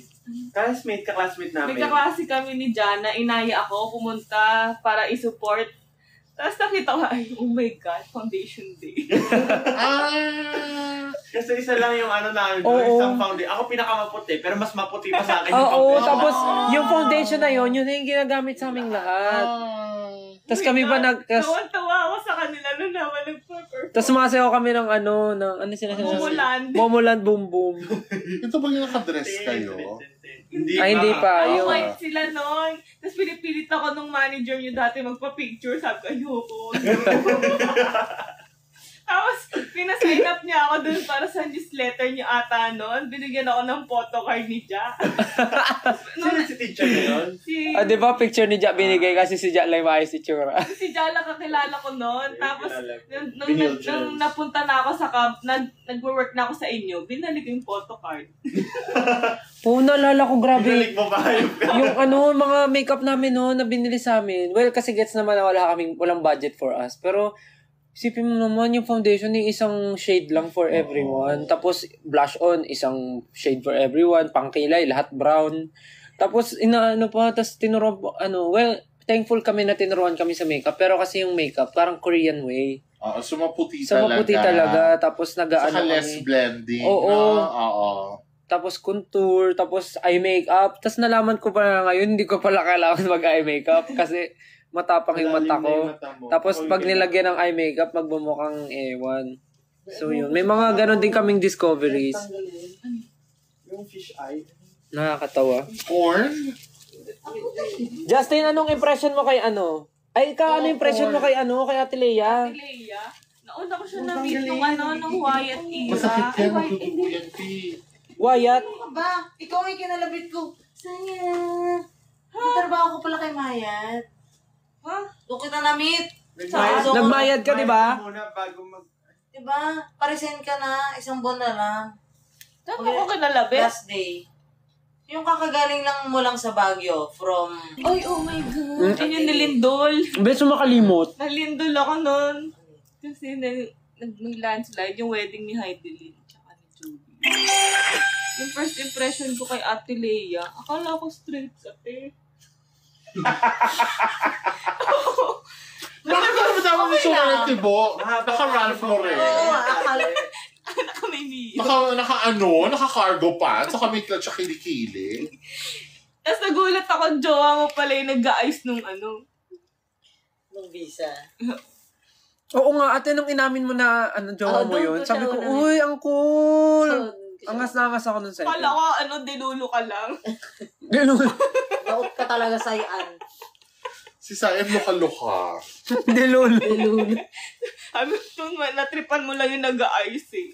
Classmate namin. May kaklase kami ni Jana, inaya ako, pumunta para i-support. Tapos nakita ko, oh my God, foundation day. Kasi isa lang yung namin, isang foundation. Ako pinakamaputi, pero mas maputi pa sa akin yung foundation. Tapos yung foundation na yun yung ginagamit sa aming lahat. Tapos kami ba Tawa ako sa kanila nung naman nagpa-perform. Tapos sumasayaw kami ng ano Momoland. Momoland Boom Boom. Ito ba yung nakadress kayo? Hindi pa. Yung white sila noon. Tapos pinipilit ako nung manager nyo dati magpa-picture. Sabi ko, ayoko. Tapos, pinasign up niya ako dun para sa newsletter niya ata noon. Binigyan ako ng photocard ni Ja. Sino si teacher na yun? Di ba picture ni Ja binigay kasi si Ja lang maayos si Chura. Si Ja lang kakilala ko noon. Tapos, nung napunta na ako sa camp, nag-work na ako sa inyo, binalik yung photocard. Oo, naalala ko, grabe. Binalik mo ba yung mga makeup namin noon na binili sa amin. Well, kasi gets naman na walang budget for us. Pero, isipin mo naman, yung foundation yung isang shade lang for everyone. Tapos, blush on, isang shade for everyone. Pangkilay, lahat brown. Tapos, tapos thankful kami na tinuruan kami sa makeup. Pero kasi yung makeup, parang Korean way. Sumaputi talaga. Tapos, saka less blending. Oo. Tapos contour, tapos eye makeup. Tapos nalaman ko pa na ngayon, hindi ko pala kailangan mag-eye makeup kasi matapang yung mata ko. Tapos pag nilagyan ng eye makeup, magbumukhang ewan. So yun. May mga ganon din kaming discoveries. Yung fish eye. Nakakatawa. Corn? Justin, anong impression mo kay ano? Ay, ano impression mo kay kay Ate Lea? Ate Lea? Nauna ko siya na-meet nung Wyatt era. Masakit yan, magtutuyan, P. Wyatt? Ano ka ba? Ikaw ay kinalabit ko. Sayang. Trabaho ko pala kay Mayat. Ha? Doon kita na-meet. Nagmayad ka, di ba? Muna bago mag... Diba? Paresign ka na. Isang buwan na lang. Saan ko kinalabit? Last day. Yung kakagaling lang mo lang sa Baguio from... Ay, oh my God. Yun yung nilindol. Beses mo makalimot. Nalindol ako nun. Kasi nag-landslide yung wedding ni Heidelin tsaka ni Judy. Yung first impression ko kay Ate Lea, akala ko straight ate. Nakakalaman mo yung sulat ni Bo. Naka-Ralph Lauren. Oo, akala. Naka-cargo pants. Saka may clutch sa kilikili. Tapos nagulat ako, jowa mo pala yung nag-a-ice nung Nung visa. Oo nga, ate, nung inamin mo na jowa mo yun, sabi ko, uy, ang cool! Angas na angas ako nun sa'yo. Kala ko, dilulo ka lang. Dilulo. Daot ka talaga sa iyan. Si Sayan luka-luka. Dilulo. Natripan mo lang yung nag-a-ice eh.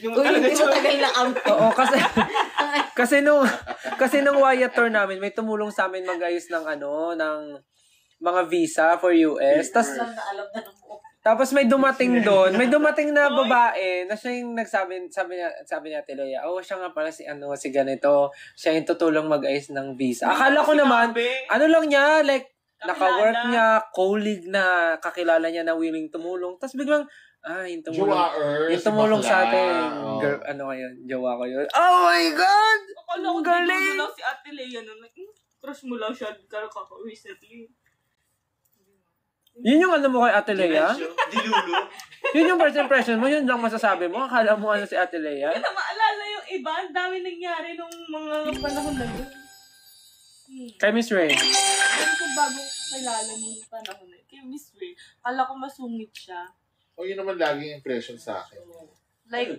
Uy, hindi mo tagal na kami. Oo, kasi nung Wyatt tour namin, may tumulong sa amin mag-ayos ng mga visa for US. Tapos may dumating doon, may dumating na babae na siya yung sabi niya Ate Lea, siya nga pala si ganito, siya yung tutulong mag-ayos ng visa. Akala ko naman, lang niya, like, naka-work niya, colleague na kakilala niya na willing tumulong. Tapos biglang, yung tumulong sa atin. Girl, jowa ko yun. Oh my God! Akala ko dilulo lang si Ate Lea nun. Crush mo lang siya recently. Yun yung mo kay Ate Lea? Dilulo. Yun yung first impression mo, yun lang masasabi mo. Akala mo si Ate Lea? Hindi na maalala yung iba. Ang dami nangyari nung mga panahon na yun. Kay Miss Ray. Ano ko bagong kilala nung panahon na yun? Kay Miss Ray. Akala ko masungit siya. Yun naman laging impression sa akin. Like,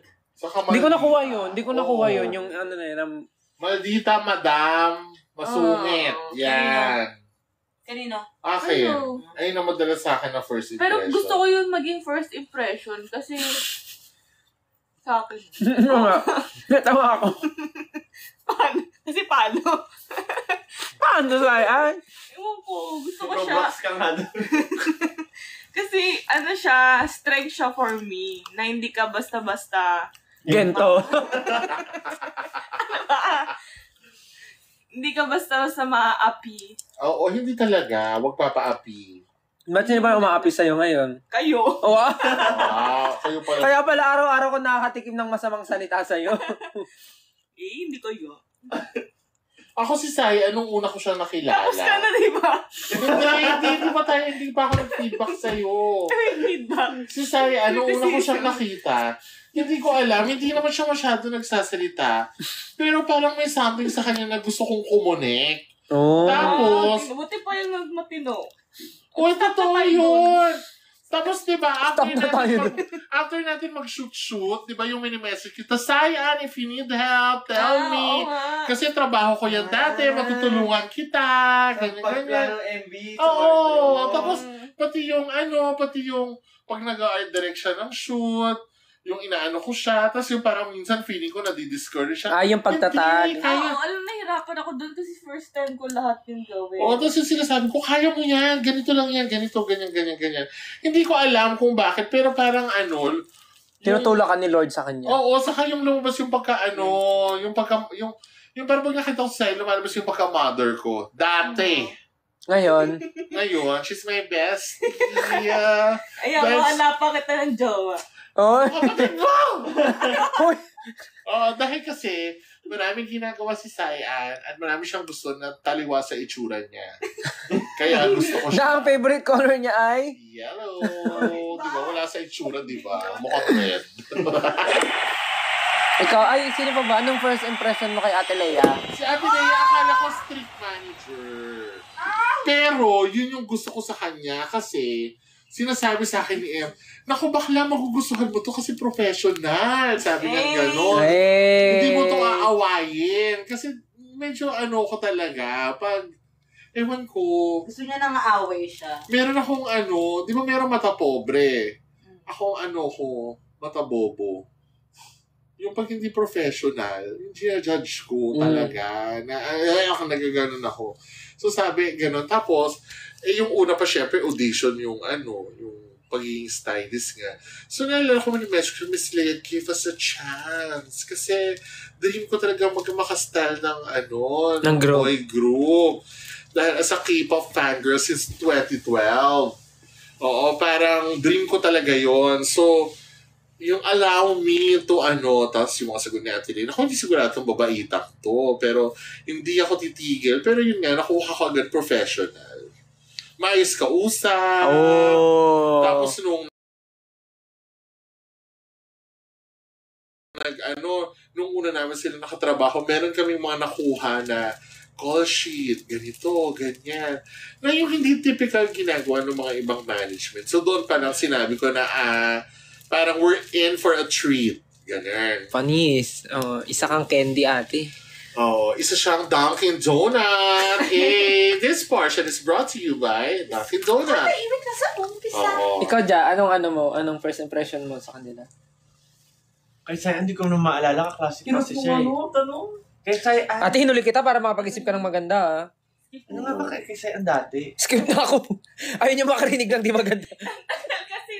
Hindi ko nakuha yun. Yung na yun. Maldita madam, masungit. Yan. Kanino? Akin. Ayun ang madalas sa akin na first impression. pero gusto ko yun maging first impression kasi sa akin. Natawa ako. Paano? Kasi paano? Paano Sayan? Ewan ko. Gusto ko siya. Roblox ka nga doon. Kasi siya, strength siya for me. Na hindi ka basta-basta. Gento. Hindi ka basta-basta maa-api. Oo, hindi talaga. Huwag papa-api. Ba't sino ba umaapi sa'yo ngayon? Kayo. Wow. Kayo pala. Kaya pala araw-araw ko nakakatikim ng masamang salita sa'yo. Hindi ko yun. Ako si Sai, anong una ko siya nakilala? Tapos ka na, diba? Hindi pa ako nag-feedback sa'yo. Feedback. Si Sai, anong una ko siyang nakita? Hindi ko alam, hindi naman siya masyado nagsasalita. Pero parang may something sa kanya na gusto kong kumunik. Oh. Tapos, Buti pa yung nagmatino. uy, totoo yun! Tapos, di ba, after natin mag-shoot, di ba, yung mini-message kita, Sayan, if you need help, tell me. Kasi trabaho ko yan dati, matutulungan kita, ganyan-ganyan. Pagplano MB. Oo, tapos, Pati yung pag nag-art direction ng shoot, yung inaano ko siya, tapos yung parang minsan feeling ko nadi-discourage siya. Yung pagtatag. Hindi, alam, nahirapan ako doon kasi first time ko lahat yung gawin. Oo, tapos yung sinasabi ko, kaya mo yan, ganito lang yan, ganito, ganyan. Hindi ko alam kung bakit, pero parang tinutulak ka ni Lord sa kanya. Oo, saka yung lumabas yung yung parang pag nakita ko sa'yo, lumalabas yung pagka-mother ko. Dati. Ngayon, she's my best. Ayan, mahanap pa kita ng jowa. oh, Kapatid mo! Hoy! Dahil kasi, maraming ginagawa si Sayan at marami siyang gusto na taliwa sa itsura niya. Kaya gusto ko siya. Na ang favorite color niya ay? Yellow. Di ba? Wala sa itsura, di ba? Mukhang red. Ikaw, sino pa ba? Anong first impression mo kay Ate Lea? Si Ate Lea, akala ko street manager. Pero, yun yung gusto ko sa kanya kasi sinasabi sa akin ni Em, naku, bakla, magugustuhan mo to kasi professional. Sabi niya gano'n. Hindi mo to aawayin. Kasi medyo ko talaga. Pag, ewan ko. Gusto niya nang aaway siya. Meron akong di ba meron mata pobre? Ako mata bobo. Yung pag hindi professional, yung ginajudge ko talaga. Nagaganon ako. So sabi, gano'n. Tapos, yung una pa syempre, audition yung pagiging stylist nga. So naalala ko man yung message ko, Miss Lea, give us a chance. Kasi, dream ko talaga makastyle ng ng group. boy group. Dahil as a K-pop fangirl since 2012. Oo, parang dream ko talaga yon. So, yung allow me to tapos yung mga sagot ni Ate Lea, ako hindi sigurado itong babaitak to, pero hindi ako titigil. Pero yun nga, nakuha ko agad professional. Maayos ka usap. Tapos nung nung una namin sila nakatrabaho, meron kaming mga nakuha na call sheet, ganito, ganyan. Na yung hindi typical ginagawa ng mga ibang management. So doon pa lang sinabi ko na parang we're in for a treat. Ganyan. Panis. Isa kang candy, ate. Isa siyang Dunkin' Donut. This portion is brought to you by Dunkin' Donut. Ibig na sa umpisa. Ikaw, Ja, anong first impression mo sa kanila? Kay Sayan, hindi ko na maalala ka-classic pa si siya. Tanong. Kay Sayan, Ate, hinuli kita para makapag-isip ka ng maganda, ha? ano nga ba kay Sayan dati? Skip na ako. Ayun yung makarinig lang, di maganda. Kasi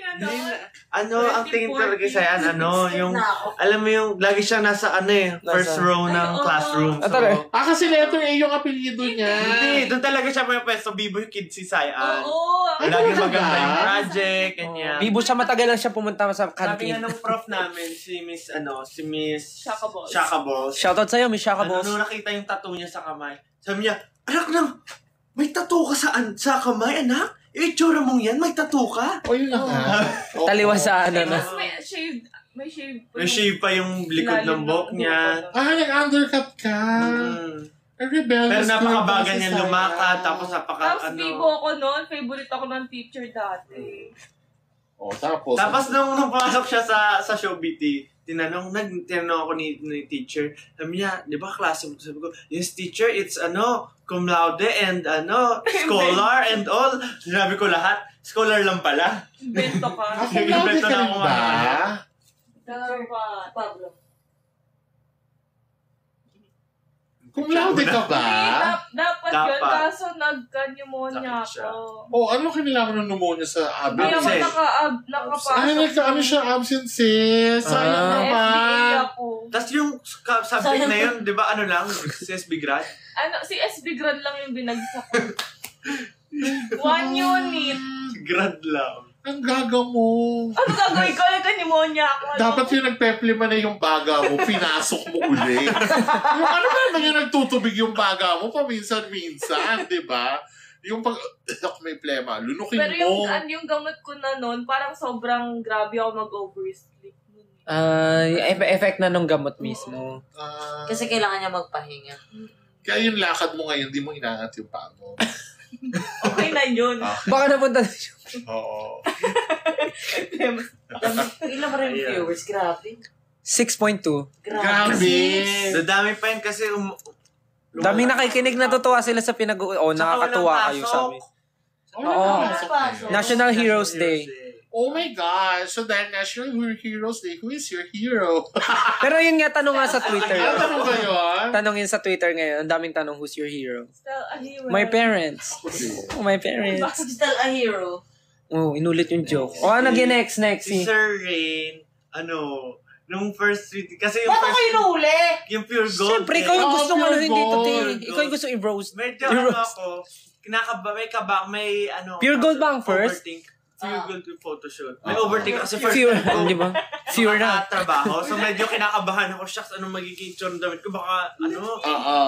Ang tingin ko kay Sayan, yung, alam mo yung, lagi siya nasa first row ng classroom. So, kasi letter A yung apelyido niya. Hindi, doon talaga siya may pwesto, B-boy kid si Sayan. Oo. Lagi maganda yung project, ganyan. Bibo siya, matagal lang siya pumunta sa Sabi canteen. nga nung prof namin, si Miss Shaka Balls. Shaka Balls. Shoutout sa'yo, Miss Shaka Balls. Nung nakita yung tattoo niya sa kamay, sabi niya, anak nang, may tattoo ka sa kamay, anak? Itsura mong yan, may tattoo ka? Yun na nga. Taliwa sa na. May shave. May shave pa yung likod ng buhok niya. Nag-undercut ka. Pero napakabagan niya lumakad, tapos Tapos bibo ako noon, favorite ako ng teacher dati. Tapos nung pumasok siya sa show BT, tinanong ako ni teacher, sabi niya, di ba klase mo? Sabi ko, yes teacher, it's cum laude and scholar and all. Sinabi ko lahat, scholar lang pala. Invento ka. Invento na ako ba? Pablo. Cum laude ka ba? Dapat yun, kaso nagka-pneumonia ako. Ano kinilangan ng pneumonia sa Hindi absence? ako nakapasok. Siya absences. Sayang naman. ako. Tapos yung subject na yun, di ba si SB Grad? Si SB Grad lang yung binagsak ko. 1 unit. Grad lang. Ang gaga mo. Ano gagawin ko? Nagka-pneumonia ako. Dapat yung nagpeplima na yung baga mo, pinasok mo uli. Yung naman yung nagtutubig yung baga mo, paminsan-minsan, di ba? Yung pag, may plema, lunukin Pero mo. Pero yung gamot ko na noon, parang sobrang grabe ako mag-oversleep. Effect na nung gamot mismo. Kasi kailangan niya magpahinga. Kaya yung lakad mo ngayon, di mo inaangat yung paa mo. Okay na yun. Baka napunta na siya. Oo. Ilan ba rin yung viewers? Grabe. 6.2. Grabe. Dadami pa yun kasi Daming nakikinig, natutuwa sila sa nakakatuwa kayo, sabi. Oo. National Heroes Day. Oh my God! So dahil National Heroes Day, who is your hero? Pero yun nga, tanong nga sa Twitter. Tanong ba yun? Tanong yun sa Twitter ngayon. Ang daming tanong, who's your hero? Still a hero. My parents. Oh, my parents. Still a hero. Oh, inulit yung joke. O, ano next? Si Sir Rain, nung first tweet, kasi yung Ba't first ako inuuli? yung pure gold. Siyempre, ikaw yung gusto pure ano dito, gold. te. Ikaw yung gusto i-roast. Medyo I-roast. ako, may Pure gold ba ang first? Overthink. Pure gold yung photoshoot. May overthink kasi first Fewer, time ko di ba? Fewer na. trabaho. So medyo kinakabahan ako, shucks, anong magiging itsura ng damit ko? Baka,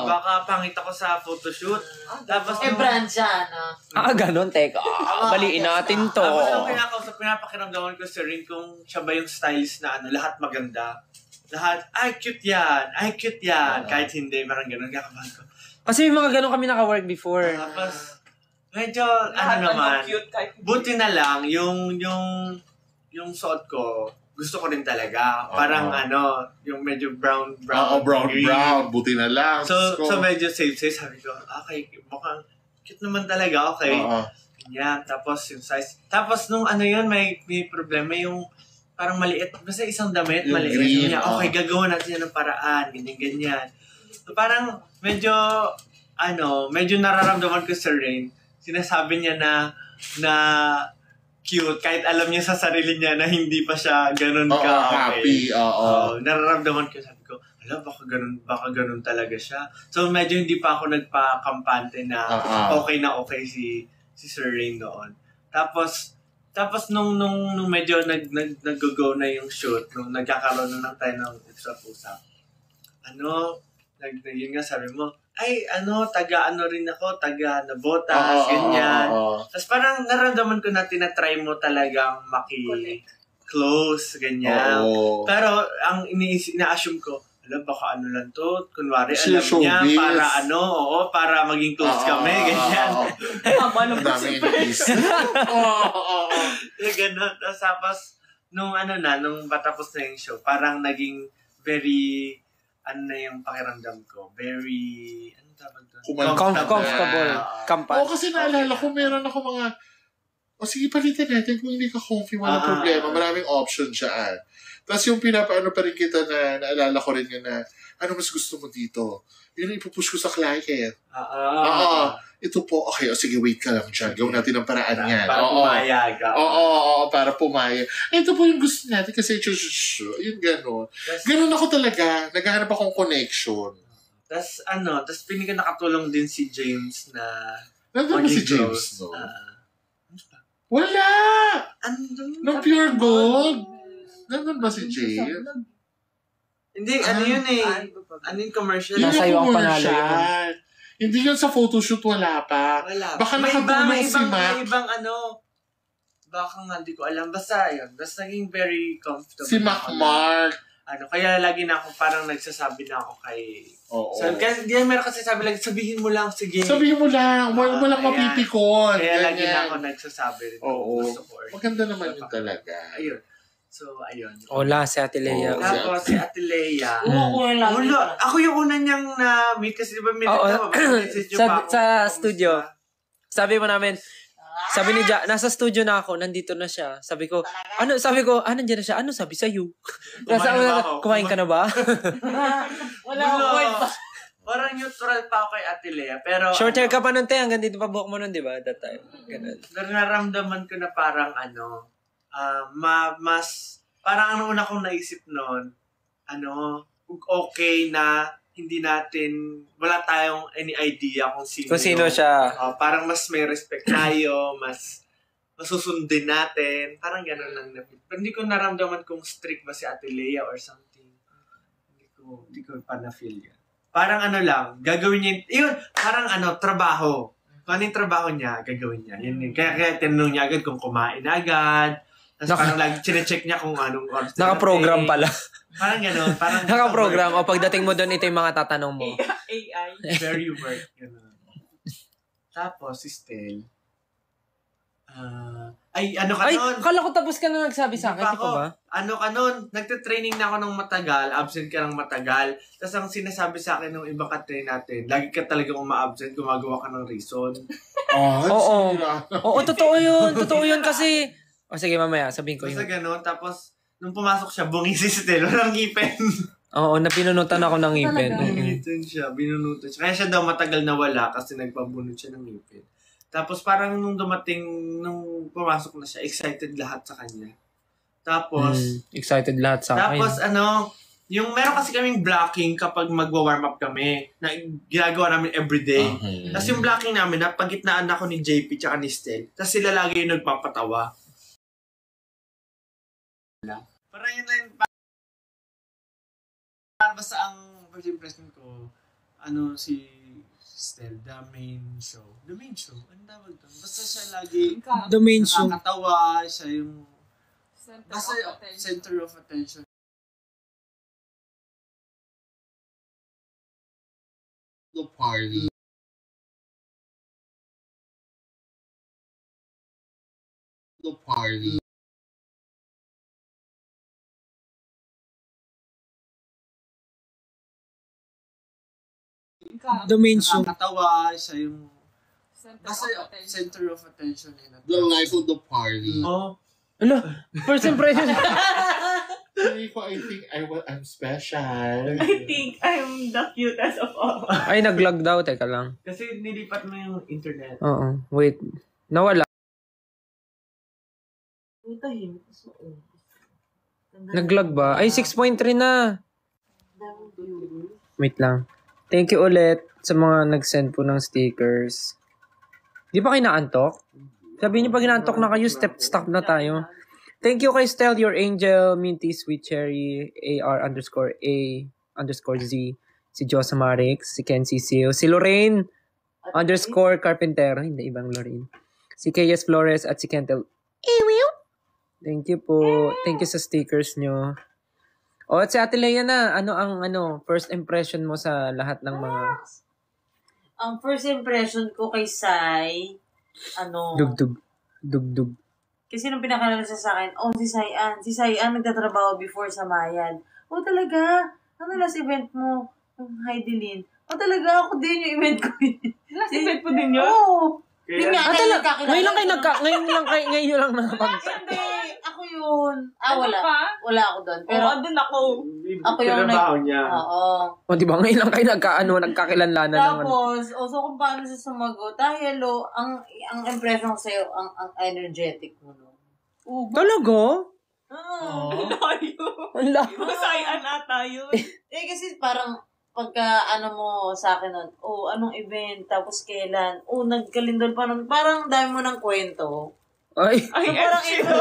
baka pangit ako sa photoshoot. Tapos, Brand siya, no? Ganun, teka. Baliin natin to. Tapos nung pinapakiramdaman ko si Rin kung siya ba yung stylist na lahat maganda. Lahat, ay cute yan. Kahit hindi, parang ganun, kakabahan ko. Kasi may mga ganun kami naka-work before. Tapos, medyo, naman, buti na lang, yung suot ko, gusto ko rin talaga. Parang yung medyo brown. Brown. Buti na lang. So medyo safe. Sabi ko, okay, mukhang cute naman talaga, okay. Yan, tapos yung size. Tapos nung may problema yung parang maliit. Basta isang damit, yung maliit. Green, okay, gagawa natin yan ng paraan, ganyan. So parang medyo nararamdaman ko sa Rain. Sinasabi niya na cute, kahit alam niya sa sarili niya na hindi pa siya ganun happy. Nararamdaman ko, sabi ko, baka ganun talaga siya. So medyo hindi pa ako nagpa-kampante na okay si Sir Rain noon. Tapos nung medyo nag-go na yung shoot, nung nagkakaroon na tayo ng usap-usap, yun nga sabi mo, taga rin ako, taga Nabotas, ganyan. Tapos parang naramdaman ko na tinatry mo talagang maki-close, ganyan. Pero ang ina-assume ko, baka lang to, kunwari alam niya, para maging close kami, ganyan. Dami Ganon. Tapos, nung patapos na yung show, parang naging very, yung pakiramdam ko, very, tawag doon? Comfortable. Kasi naalala ko, meron ako mga, sige, palitin natin kung hindi ka comfy, walang problema, maraming option siya. Tapos yung pinapaano pa rin kita na naalala ko rin yun na, mas gusto mo dito? Yun ang ipupush ko sa client. Ito po, okay, sige, wait ka lang dyan. Gawin natin ang paraan yan. Para pumayag. Para pumayag. Ito po yung gusto natin kasi yun gano'n. Gano'n ako talaga. Naghahanap akong connection. Tapos piling ka nakatulong din si James na... Nandun ba si James, no? Wala! No pure gold? Nandun ba si James? Hindi, yun eh. Yung commercial? Nasa iyo ang panalo yun. Hindi yun sa photoshoot, wala pa. Baka nakatulong si Mac. May ibang baka nga, hindi ko alam. Basta naging very comfortable. Si Mac Mark. Kaya lagi na ako parang nagsasabi na ako kay... Kaya hindi meron kasi sabi lagi, sabihin mo lang, sige. Sabihin mo lang, walang mapipikon. Kaya lagi na ako nagsasabi rin. Maganda naman yun talaga. Ayun. So, ayun. Hola, si Ate Lea. Tapos si Ate Lea. Wala. Ako yung una niyang na-meet kasi di ba sa studio. Sabi mo namin, sabi ni Ja, nasa studio na ako, nandito na siya. Sabi ko, nandiyan na siya. Ano sabi sa'yo? Kumain ka na ba? Wala akong pa. Parang neutral pa ako kay Ate Lea. Pero short hair ka pa nun, te. Hanggang dito pa buhok mo nun, di ba? That time. Ganun. Naramdaman ko na parang parang ang una kong naisip noon, okay na hindi natin, wala tayong any idea kung sino siya. Parang mas may respect tayo, mas masusundin natin, parang gano'n lang. Pero hindi ko naramdaman kung strict ba si Ate Lea or something. Hindi ko pa na-feel yan. Parang lang, gagawin niya, yun, parang trabaho. Kung ano yung trabaho niya, gagawin niya. Yun. Kaya tinanong niya agad kung kumain agad. Tapos parang lagi chinecheck niya kung anong oras. Naka-program pala. Parang gano'n. Naka-program. O pagdating mo doon, ito yung mga tatanong mo. AI. Very work. Gano'n. Tapos, si Stel. Kala ko tapos ka na nagsabi sa akin. Di ko ba? Nagte-training na ako ng matagal. Absent ka ng matagal. Tapos ang sinasabi sa akin ng ibang ka-train natin, lagi ka talagang uma-absent, gumagawa ka ng reason. Oo. Oo, totoo yun kasi... sige, mamaya, sabihin ko yun. Basta gano'n, tapos, nung pumasok siya, bungis si Stella, walang ngipin. Oo, napinunutan ako ng ngipin. Binunutan siya. Kaya siya daw matagal na wala kasi nagpabunot siya ng ngipin. Tapos parang nung pumasok na siya, excited lahat sa kanya. Tapos, excited lahat sa akin. Tapos yung meron kasi kaming blocking kapag magwa-warm up kami, na ginagawa namin everyday. Okay. Tapos yung blocking namin, napagitnaan ako ni JP tsaka ni Stel. Tapos sila lagi yung nagpapatawa. Parang yun lang, basta ang first impression ko, si Stel, the main show. The main show? Ano tawag doon? Basta siya lagi The main show. nakakatawa, siya yung center of attention. The party. The party. The main show. Nakakatawa, siya yung center of attention. The life of the party. Oh. Ano? First impression. I think I'm special. I think I'm the cutest of all. Ay, nag-log daw. Teka lang. Kasi nilipat mo yung internet. Oo. Wait. Nawala. Nag-log ba? Ay, 6.3 na. Wait lang. Thank you ulit sa mga nag-send po ng stickers. Di ba kayo naantok? Sabihin niyo pag inaantok na kayo, stop na tayo. Thank you kay Stel, Your Angel, Minty, Sweet Cherry, AR_A_Z, si Josa Marix, si Ken Cecil, si Lorraine, _Carpenter, hindi ibang Lorraine, si Keyes Flores, at si Kentel. Thank you po. Thank you sa stickers nyo. At si Ate Lea na, first impression mo sa lahat ng mga... Ang first impression ko kay Sai, Dugdug. Kasi nung pinakalala siya sa akin, si Sai Ann nagtatrabaho before sa Mayan. Talaga? Ano last event mo? Heidelin. Talaga, ako din yung event ko yun. Last event mo din yun? Oo. Ngayon lang nakapag... Hindi, ako yun. Wala. Ka? Wala ako doon. Pero andun ako. Ako yung niya. Oo. O, di ba? Ngayon lang kayo nagkakilanlanan naman. Tapos, so kung paano siya sumagot, hello, ang impression ko sa'yo, ang energetic mo, no? Talaga? Oo. Tayo. Wala. Masayan na tayo. Kasi parang, pagka mo sa akin nun, anong event, tapos kailan, nagkalindol pa nun, parang dami mo ng kwento. Ay, Parang ito.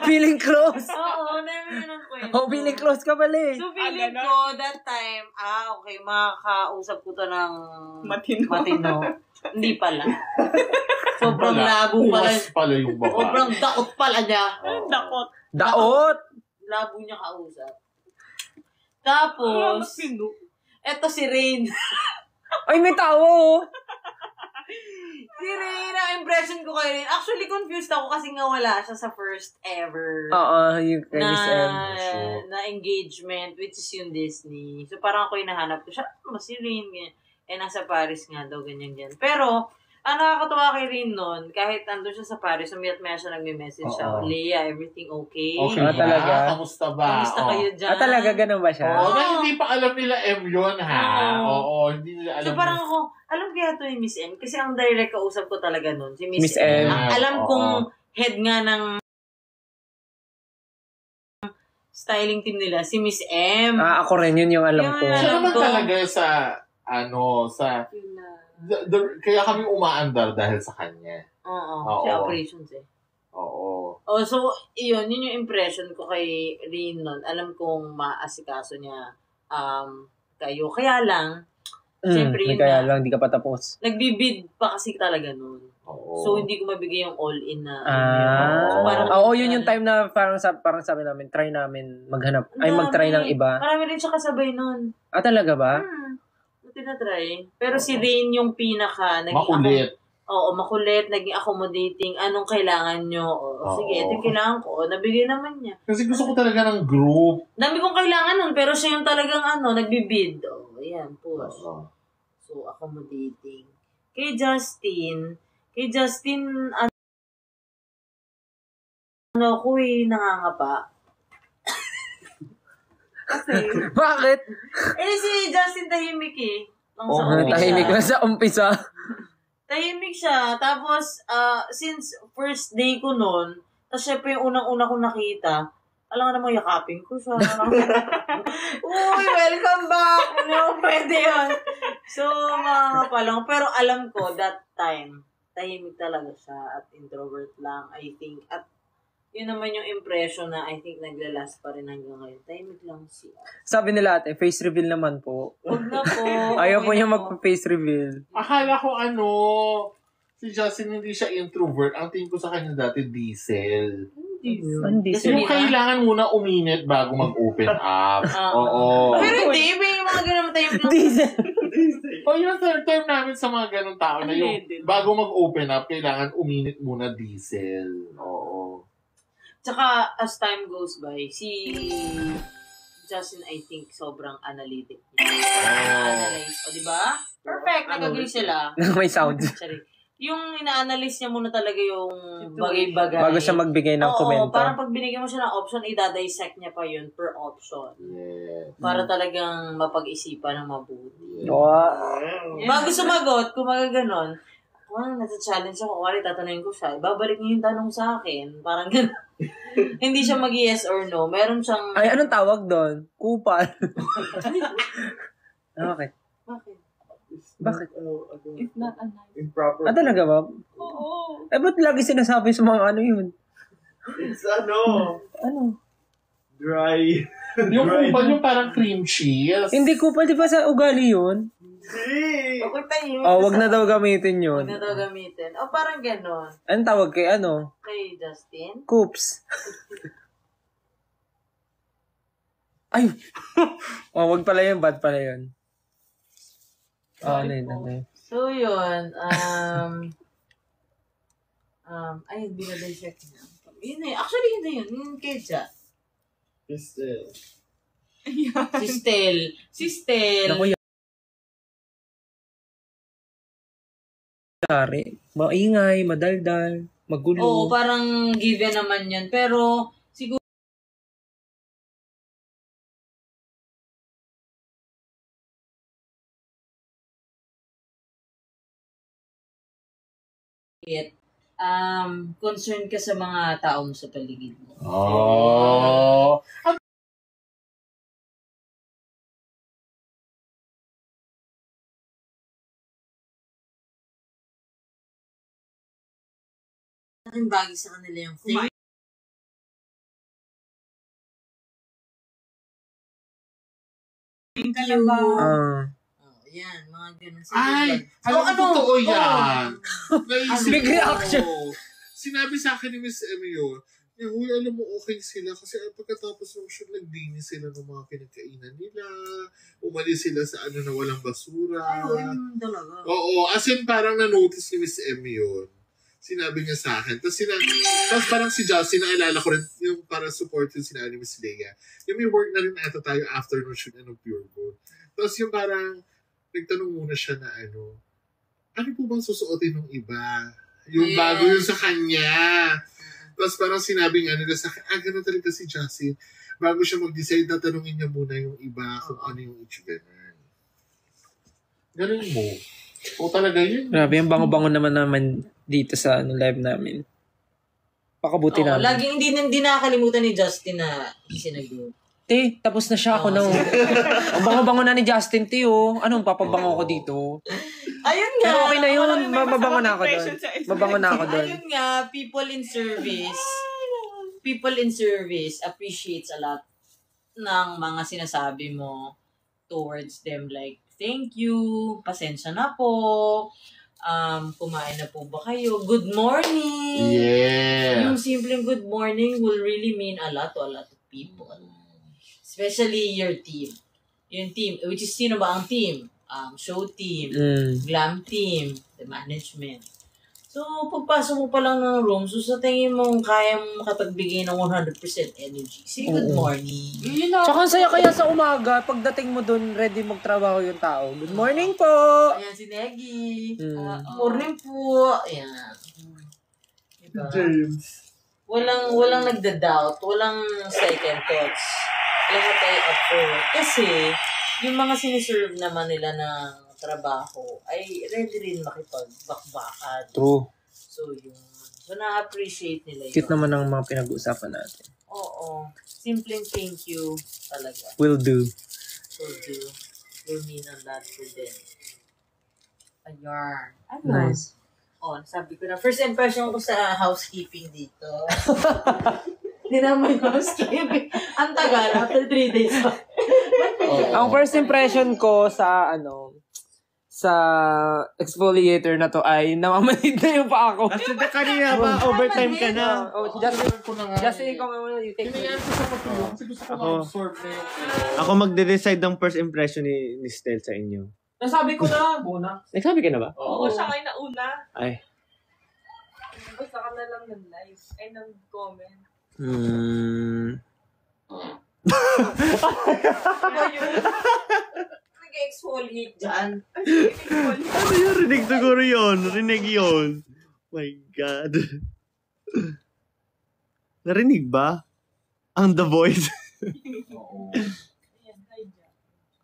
feeling close. Oo, dami mo ng kwento. Feeling close ka pala eh. So, feeling ko, that time, okay, makakausap ko to ng matino. Hindi pala. Sobrang labo pala. Uwas pala yung baba. Sobrang dakot pala niya. Daot! Labo niya kausap. Tapos, eto si Rain. Ay, may tao! Si Rain, ang impression ko kay Rain. Actually, confused ako kasi nga wala siya sa first ever Yung kay Miss M. na engagement, which is yung Disney. So, parang ako yung nahanap ko siya. Si Rain, ganyan. Nasa Paris nga daw, ganyan. Pero, ang nakakatawa kay Rain nun, kahit nandun siya sa Paris, umiyak-maya siya, nagme-message siya, Leah, everything okay? Okay ba? Talaga? Kamusta ba? Kamusta kayo dyan? Talaga ganun ba siya? Na hindi pa alam nila M yun, ha? Oo, hindi nila alam. So parang ako, alam kaya to ni Miss M? Kasi ang direct kausap ko talaga nun, si Miss Miss M. Alam kong head nga ng styling team nila, si Miss M. Ako rin, yun yung alam ko. Siya naman talaga kaya kami umaandar dahil sa kanya. Oo. Siya operations eh. Oo. So, yun yung impression ko kay Rin nun. Alam kong maasikaso niya kayo. Kaya lang, siyempre kaya lang, di ka pa tapos. Nagbibid pa kasi talaga nun. Oo. So, hindi ko mabigay yung all-in na. Yun yung time na parang sabi namin, try namin maghanap, mag-try ng iba. Marami rin siya kasabay nun. Talaga ba? Tinatry. Pero si Rain yung pinaka makulit. Makulit, naging accommodating. Anong kailangan nyo? Sige, ito yung kailangan ko. Nabigay naman niya. Kasi gusto ko talaga ng group. Dami kong kailangan nun, pero siya yung talagang nagbibid. Ayan, push. So, accommodating. Kay Justin, Kay Justin, ako nangangapa. Kasi, Bakit? si Justin tahimik Tahimik na sa umpisa. Tahimik siya. Tapos, since first day ko noon, tapos syempre yung unang-una ko nakita, alam nga namang yakapin ko siya. Uy, welcome back! Pwede yun. So, mga palang. Pero alam ko, that time, tahimik talaga siya at introvert lang, I think. At yun naman yung impression na I think naglalast pa rin hanggang ngayon. Tahimik lang siya. Sabi nila ate, face reveal naman po. Huwag na po. Ayaw po niya mag-face reveal. Akala ko si Justin hindi siya introvert. Ang tingin ko sa kanya dati, diesel. Yung kailangan muna uminit bago mag-open up. Oo. Pero hindi, may mga ganun tahimik lang. Diesel. Yung third term namin sa mga ganun tao na yung bago mag-open up, kailangan uminit muna diesel. Oo. Tsaka, as time goes by, si Justin, I think, sobrang analytic niya. Analyze. O, diba? Perfect. Nag-agree sila. May sound. Sorry. Yung ina-analyze niya muna talaga yung bagay-bagay. Bago siya magbigay ng komento. Oo, parang pag binigyan mo siya ng option, i-dissect niya pa yun per option. Yeah. Para talagang mapag-isipan ng mabuti. Wow. Bago sumagot, kung magaganon, nasa-challenge ako, kung tatanungin ko siya, babalik niya yung tanong sa akin. Parang gano'n. Hindi siya mag-yes or no. Meron siyang... Ay, anong tawag doon? Kupal. Okay. Bakit? It's not a nice. Improper. Talaga ba? Oo. Ba't lagi sinasabi sa mga yun? It's dry. Yung kupal yung parang cream cheese. Hindi kupal, di ba sa ugali yun? Okay pa yun. Wag na daw gamitin yun. Huwag na daw gamitin. Parang gano'n. Anong tawag kay Kay Justin? Coops. Ay! Wag pala yun, bad pala yun. Ano yun. So, yun. Binadissect niya. Yun na yun. Actually, yun na yun. Yun kay Ja. Si Stel. Naku, yari. Maingay, madaldal, magulo. Oo, parang given naman yun. Pero, siguro, concern ka sa mga taong sa paligid mo. Oh. Aking bagay sa kanila yung thank you. Yan, mga ganun. Totoo yan. Big reaction. Sinabi sa akin ni Miss Emmy yun, huy, alam mo, okay sila kasi pagkatapos ng shoot, nagdinis sila ng mga pinagkainan nila, umalis sila sa na walang basura. Talaga. Oo, as in parang na-notice ni Miss Emmy yun. Sinabi niya sa akin. Tapos parang si Justin, naalala ko rin, yung para support yung sinabi ni Miss Leia. Yung may work na rin ata tayo after no shoot ng Pure Gold. Tapos yung parang, nagtanong muna siya na ano po bang susuotin ng iba? Yung bago yun sa kanya. Tapos parang sinabi nga nila sa akin, gano'n talaga si Justin. Bago siya mag-decide, tatanungin niya muna yung iba kung ano yung itsura. Ganun mo. O talaga yun. Grabe, yung bango-bango naman dito sa live namin. Pakabuti namin. Laging hindi nakakalimutan ni Justin na isinag-group. Tapos na siya ako ang bango-bango na ni Justin, Anong papabango ko dito? Ayun nga. Pero okay na yun. Mabango na ako doon. Mabango na ako doon. Ayun nga, people in service appreciates a lot ng mga sinasabi mo towards them. Like, thank you, pasensya na po, kumain na po ba kayo, good morning. Yeah. Yung simpleng good morning will really mean a lot to a lot of people. Especially your team. Yung team, which is sino ba ang team? Show team, glam team, the management. So, pagpasok mo pa lang ng room, so sa tingin mo kaya mo makapagbigay ng 100% energy. Say good morning. Tsaka ang saya kaya sa umaga, pagdating mo dun, ready magtrabaho yung tao. Good morning po! Ayan si Negi. Mm. Morning po. Ayan. Diba? James. Walang nagda-doubt, walang second thoughts. Lahat ay up for it. Kasi, yung mga siniserve naman nila ng trabaho ay ready rin makipagbakbakan. True. So, na-appreciate nila yun. Cute naman ang mga pinag-uusapan natin. Oo. Simpleng thank you talaga. Will do. Will do. Will mean a lot for them. Ayan. Ano? Nice. Oh, sabi ko na, first impression ko sa housekeeping dito. Hindi naman housekeeping. Ang tagal, after 3 days. Ang first impression ko sa exfoliator na to ay namamanid na yung pa ako. Kasi kanina ba, overtime ka na. Just ikaw nga you take Hinayaan ko sa matulog kasi gusto ko ma-absorb na yung Ako magde-decide ng first impression ni Stel sa inyo. Nasabi ko na, Bona. Nagsabi ka na ba? Oo, siya kayo nauna. Ay. Basta ka na lang ng live. Ay, ng comment. Ano yun? Nag-exfoliate dyan. Ano yun? Rinig siguro yun. Rinig yun. My God. Narinig ba? Ang The Voice. Ayan, hi dyan.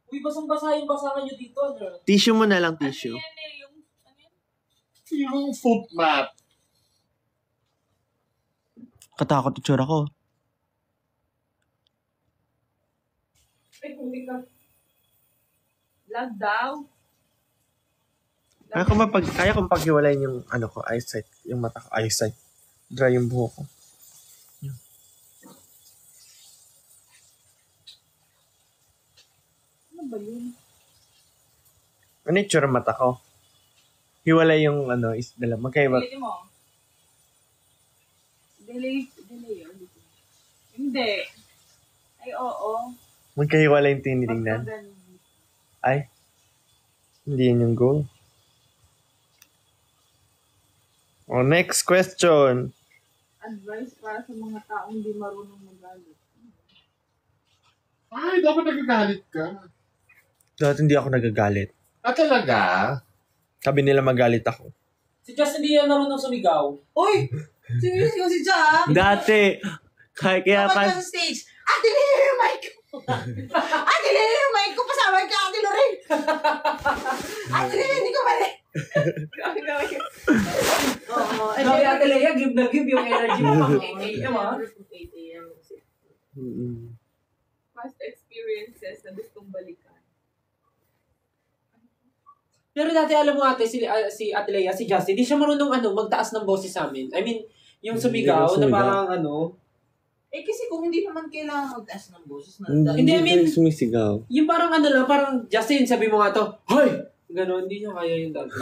Uy, basang-basahin nyo dito. Tissue mo na lang, tissue. Yan eh, yung, ano yun? yung foot mat. Katakot yung tsura ko. Ay, kung di ka. Lag daw. Kaya kong paghiwalayin yung ano ko, eyesight, yung mata ko, eyesight. Dry yung buhok ko. Ano ba yun? Ano yung tsura mata ko? Hiwalay yung magkaiba. Delete mo. Delete yun. Hindi. Ay, oo. Magkahiwalay yung tinitingnan. Ay, hindi yun yung goal. Oh, next question. Advice para sa mga taong di marunong magalit. Ay, dapat nagagalit ka. Dati hindi ako nagagalit. Talaga? Sabi nila magalit ako. Si Justin hindi yan marunong sumigaw. Uy! Serious ko si Ja. Dati, kaya Kapag sa stage, Ate Lili yung mic ko! Ate Lili yung mic ko! Pasaway ka, Ate Lorraine! Ate Lili, hindi ko mali! Oo. Sabi Ate Lea, give na give yung energy mo pang 8 a.m. ha? 8 a.m. Past experiences na gustong balikan. Pero dati alam mo ate, si Ate Lea, si Justin, hindi siya marunong magtaas ng boses sa amin. I mean, yung sumigaw na parang Eh kasi kung hindi naman kailangan magtaas ng boses na Hindi, I mean, sumisigaw. yung parang lang, parang Justin, sabi mo nga to, hoy! Ganon, hindi niya kaya yung dati.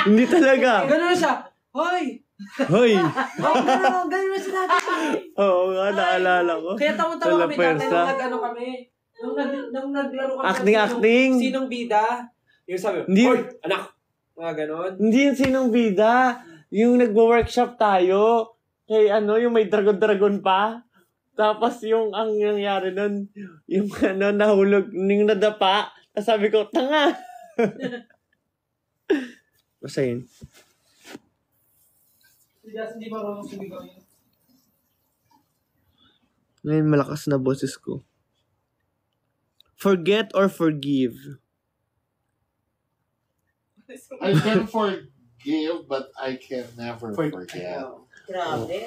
Hindi talaga. Ganon siya, hoy! Hoy! Ganon na siya dati. Oo nga, naalala ko. Kaya tawa-tawa kami dati Pwersa. nung kami. Nung naglaro kami. Acting. Sinong bida? Yung sabi, Hindi. hoy, anak! Mga ganon. Hindi yung sinong bida. Yung nagwo-workshop tayo. Kay yung may dragon pa. Tapos yung ang nangyari nun, yung nahulog, yung nadapa. Tapos sabi ko, tanga! Basta yun. Hindi marunong sumigaw yun. Ngayon malakas na boses ko. Forget or forgive? I can forgive, but I can never forget. Grabe.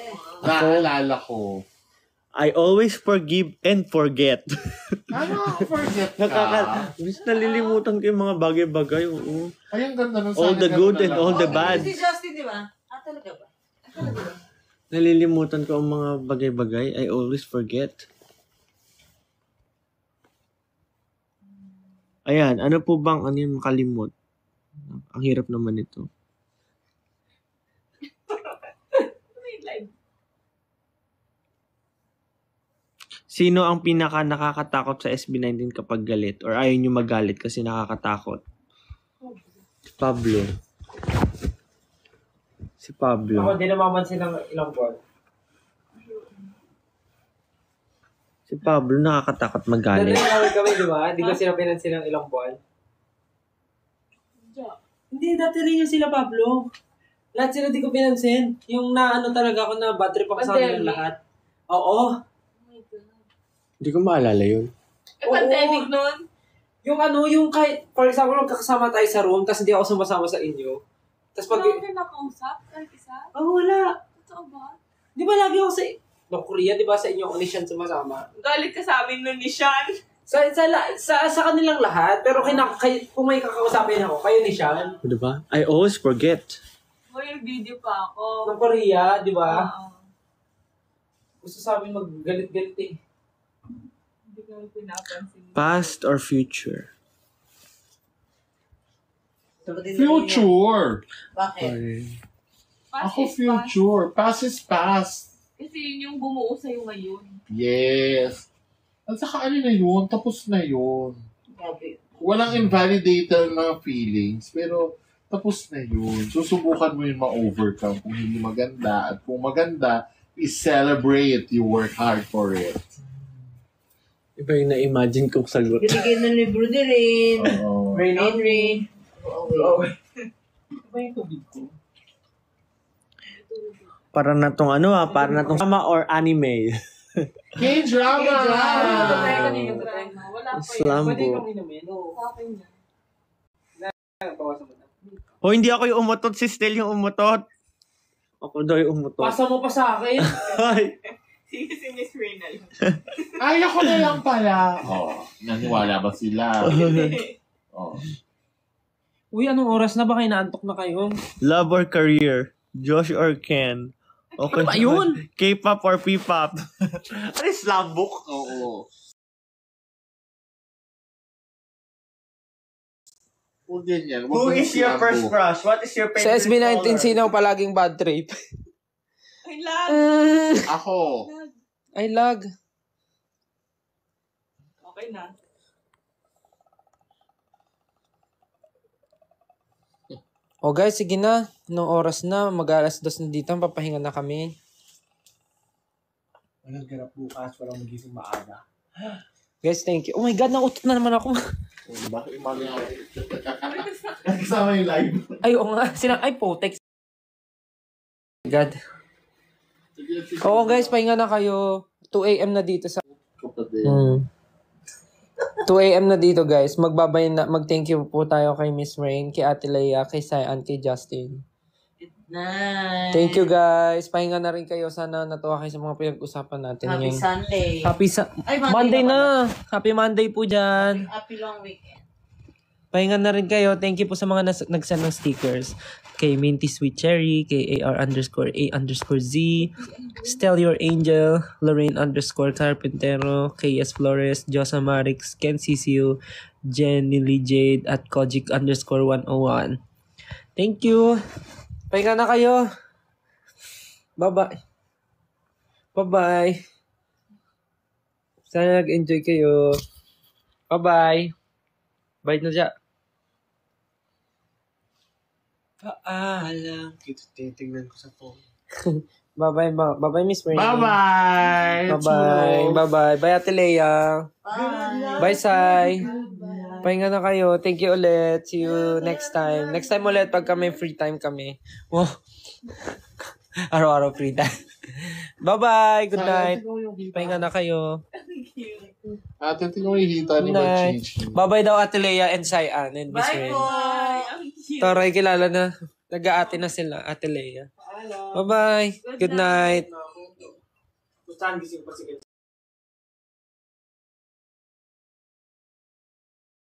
Naalala ko. I always forgive and forget. Ano? Forget ka? Mas nalilimutan ko yung mga bagay-bagay. Oo. Ay, ang ganda nun. All the good and all the bad. Si Justin, di ba? Talaga ba? Talaga ba? Nalilimutan ko ang mga bagay-bagay. I always forget. Ayan, ano po bang yung makalimot? Ang hirap naman ito. Sino ang pinaka nakakatakot sa SB19 kapag galit? Or ayaw nyo magalit kasi nakakatakot? Pablo. Si Pablo. Ako, di namamansin ng ilang buwan. Si Pablo nakakatakot magalit. Dati kami, di ba? Di ko sila pinansin ng ilang buwan. Hindi, dati rin yung sila, Pablo. Lahat sila di ko pinansin. Yung naano talaga ako na bad trip ako sa kanila lahat. Oo. Hindi ko maalala yun. Pandemic nun? Yung yung kahit, for example, magkakasama tayo sa room, tapos hindi ako sumasama sa inyo. Tapos pag... Wala ka nakausap? Kahit isa? wala. Totoo ba? Di ba lagi ako sa... No, Korea, di ba sa inyo ako ni Sean sumasama? Galit ka sa amin nun ni Sean. Sa kanilang lahat, pero kung may kakausapin ako, kayo ni Sean. Di ba? I always forget. May video pa ako. Ng Korea, di ba? Oo. Gusto sa amin maggalit-galit eh. Hindi ko pinapansin. Past or future? Future! Bakit? Past Ako is past. future. Past is past. Kasi yun yung bumuo sa'yo ngayon. Yes. At saka ano na yun, tapos na yun. Grabe. Walang invalidator na feelings, pero tapos na yun. Susubukan mo yun ma-overcome kung hindi maganda. At kung maganda, i-celebrate. You work hard for it. Iba yung na-imagine kong sagot. Binigay ng libro din rin. Oo. Henry. Iba yung tubig ko. Para na tong para na tong drama or anime. K-drama! Wala pa yun. Slambo. Pwede kang inumin. Sa akin yan. Bawasan mo na. O hindi ako yung umutot, si Stel yung umutot. Ako daw yung umutot. Pasa mo pa sa akin. Ay. Si Miss Reynal. Ay, ako na lang pala. Naniwala ba sila? Uy, anong oras na ba kayo naantok na kayo? Love or career? Josh or Ken? Okay, Ano ba yun? K-pop or P-pop? Ano yung slam book? Oo. Huwag ganyan. Who is your first crush? What is your Sa favorite SB19, color? sino ang palaging bad trip? Ay, lag. Ako. Ay, lag. Okay na. O guys, sige na. Nung oras na, mag-alas 2 na dito, papahinga na kami. Walang ganap bukas, walang magising maaga. Guys, thank you. Oh my God, nautot na naman ako. Bakit yung mga kasama yung live? Ay, oo nga. Ay, potex. God. Oo guys, pahinga na kayo. 2 a.m. na dito sa... Kapatid. 2 a.m. na dito guys. Mag-thank you po tayo kay Miss Rain, kay Ate Leia, kay Sayan, kay Justin. Nice. Thank you guys. Pahinga na rin kayo. Sana natuwa kayo sa mga pinag-usapan natin. Happy ngayon. Sunday. Ay, Monday na. Happy Monday po dyan. Happy long weekend. Pahinga na rin kayo. Thank you po sa mga nag-send ng stickers. Kay Minty Sweet Cherry, kay AR_A_Z, Stel Your Angel, Lorraine _Carpintero, KS Flores, Josa Marix, Ken Cecil, Jenny Lee Jade, at Kojic _101. Thank you. Pahinga na kayo. Bye-bye. Bye-bye. Sana nag-enjoy kayo. Bye-bye. Bye na dyan. Paalam. Titingnan ko sa phone. Bye-bye, bye-bye, Miss Rain. Bye-bye! Bye-bye. Bye-bye. Bye, Ate Leia. Bye. Bye, Sai. Pahinga na kayo. Thank you ulit. See you next time. Next time ulit pag kami free time kami. Wow. Araw-araw free time. Bye-bye. Good night. Pahinga na kayo. Ate, tingnan mo yung hita ni Good night. Mag-change. Bye-bye daw, Ate Leia and Sai Ann and Miss Bye Rain. po. Ang cute. Taray, kilala na. Nag-aate na sila, Ate Leia. Bye-bye. Good night. Gustahan gising pa sige.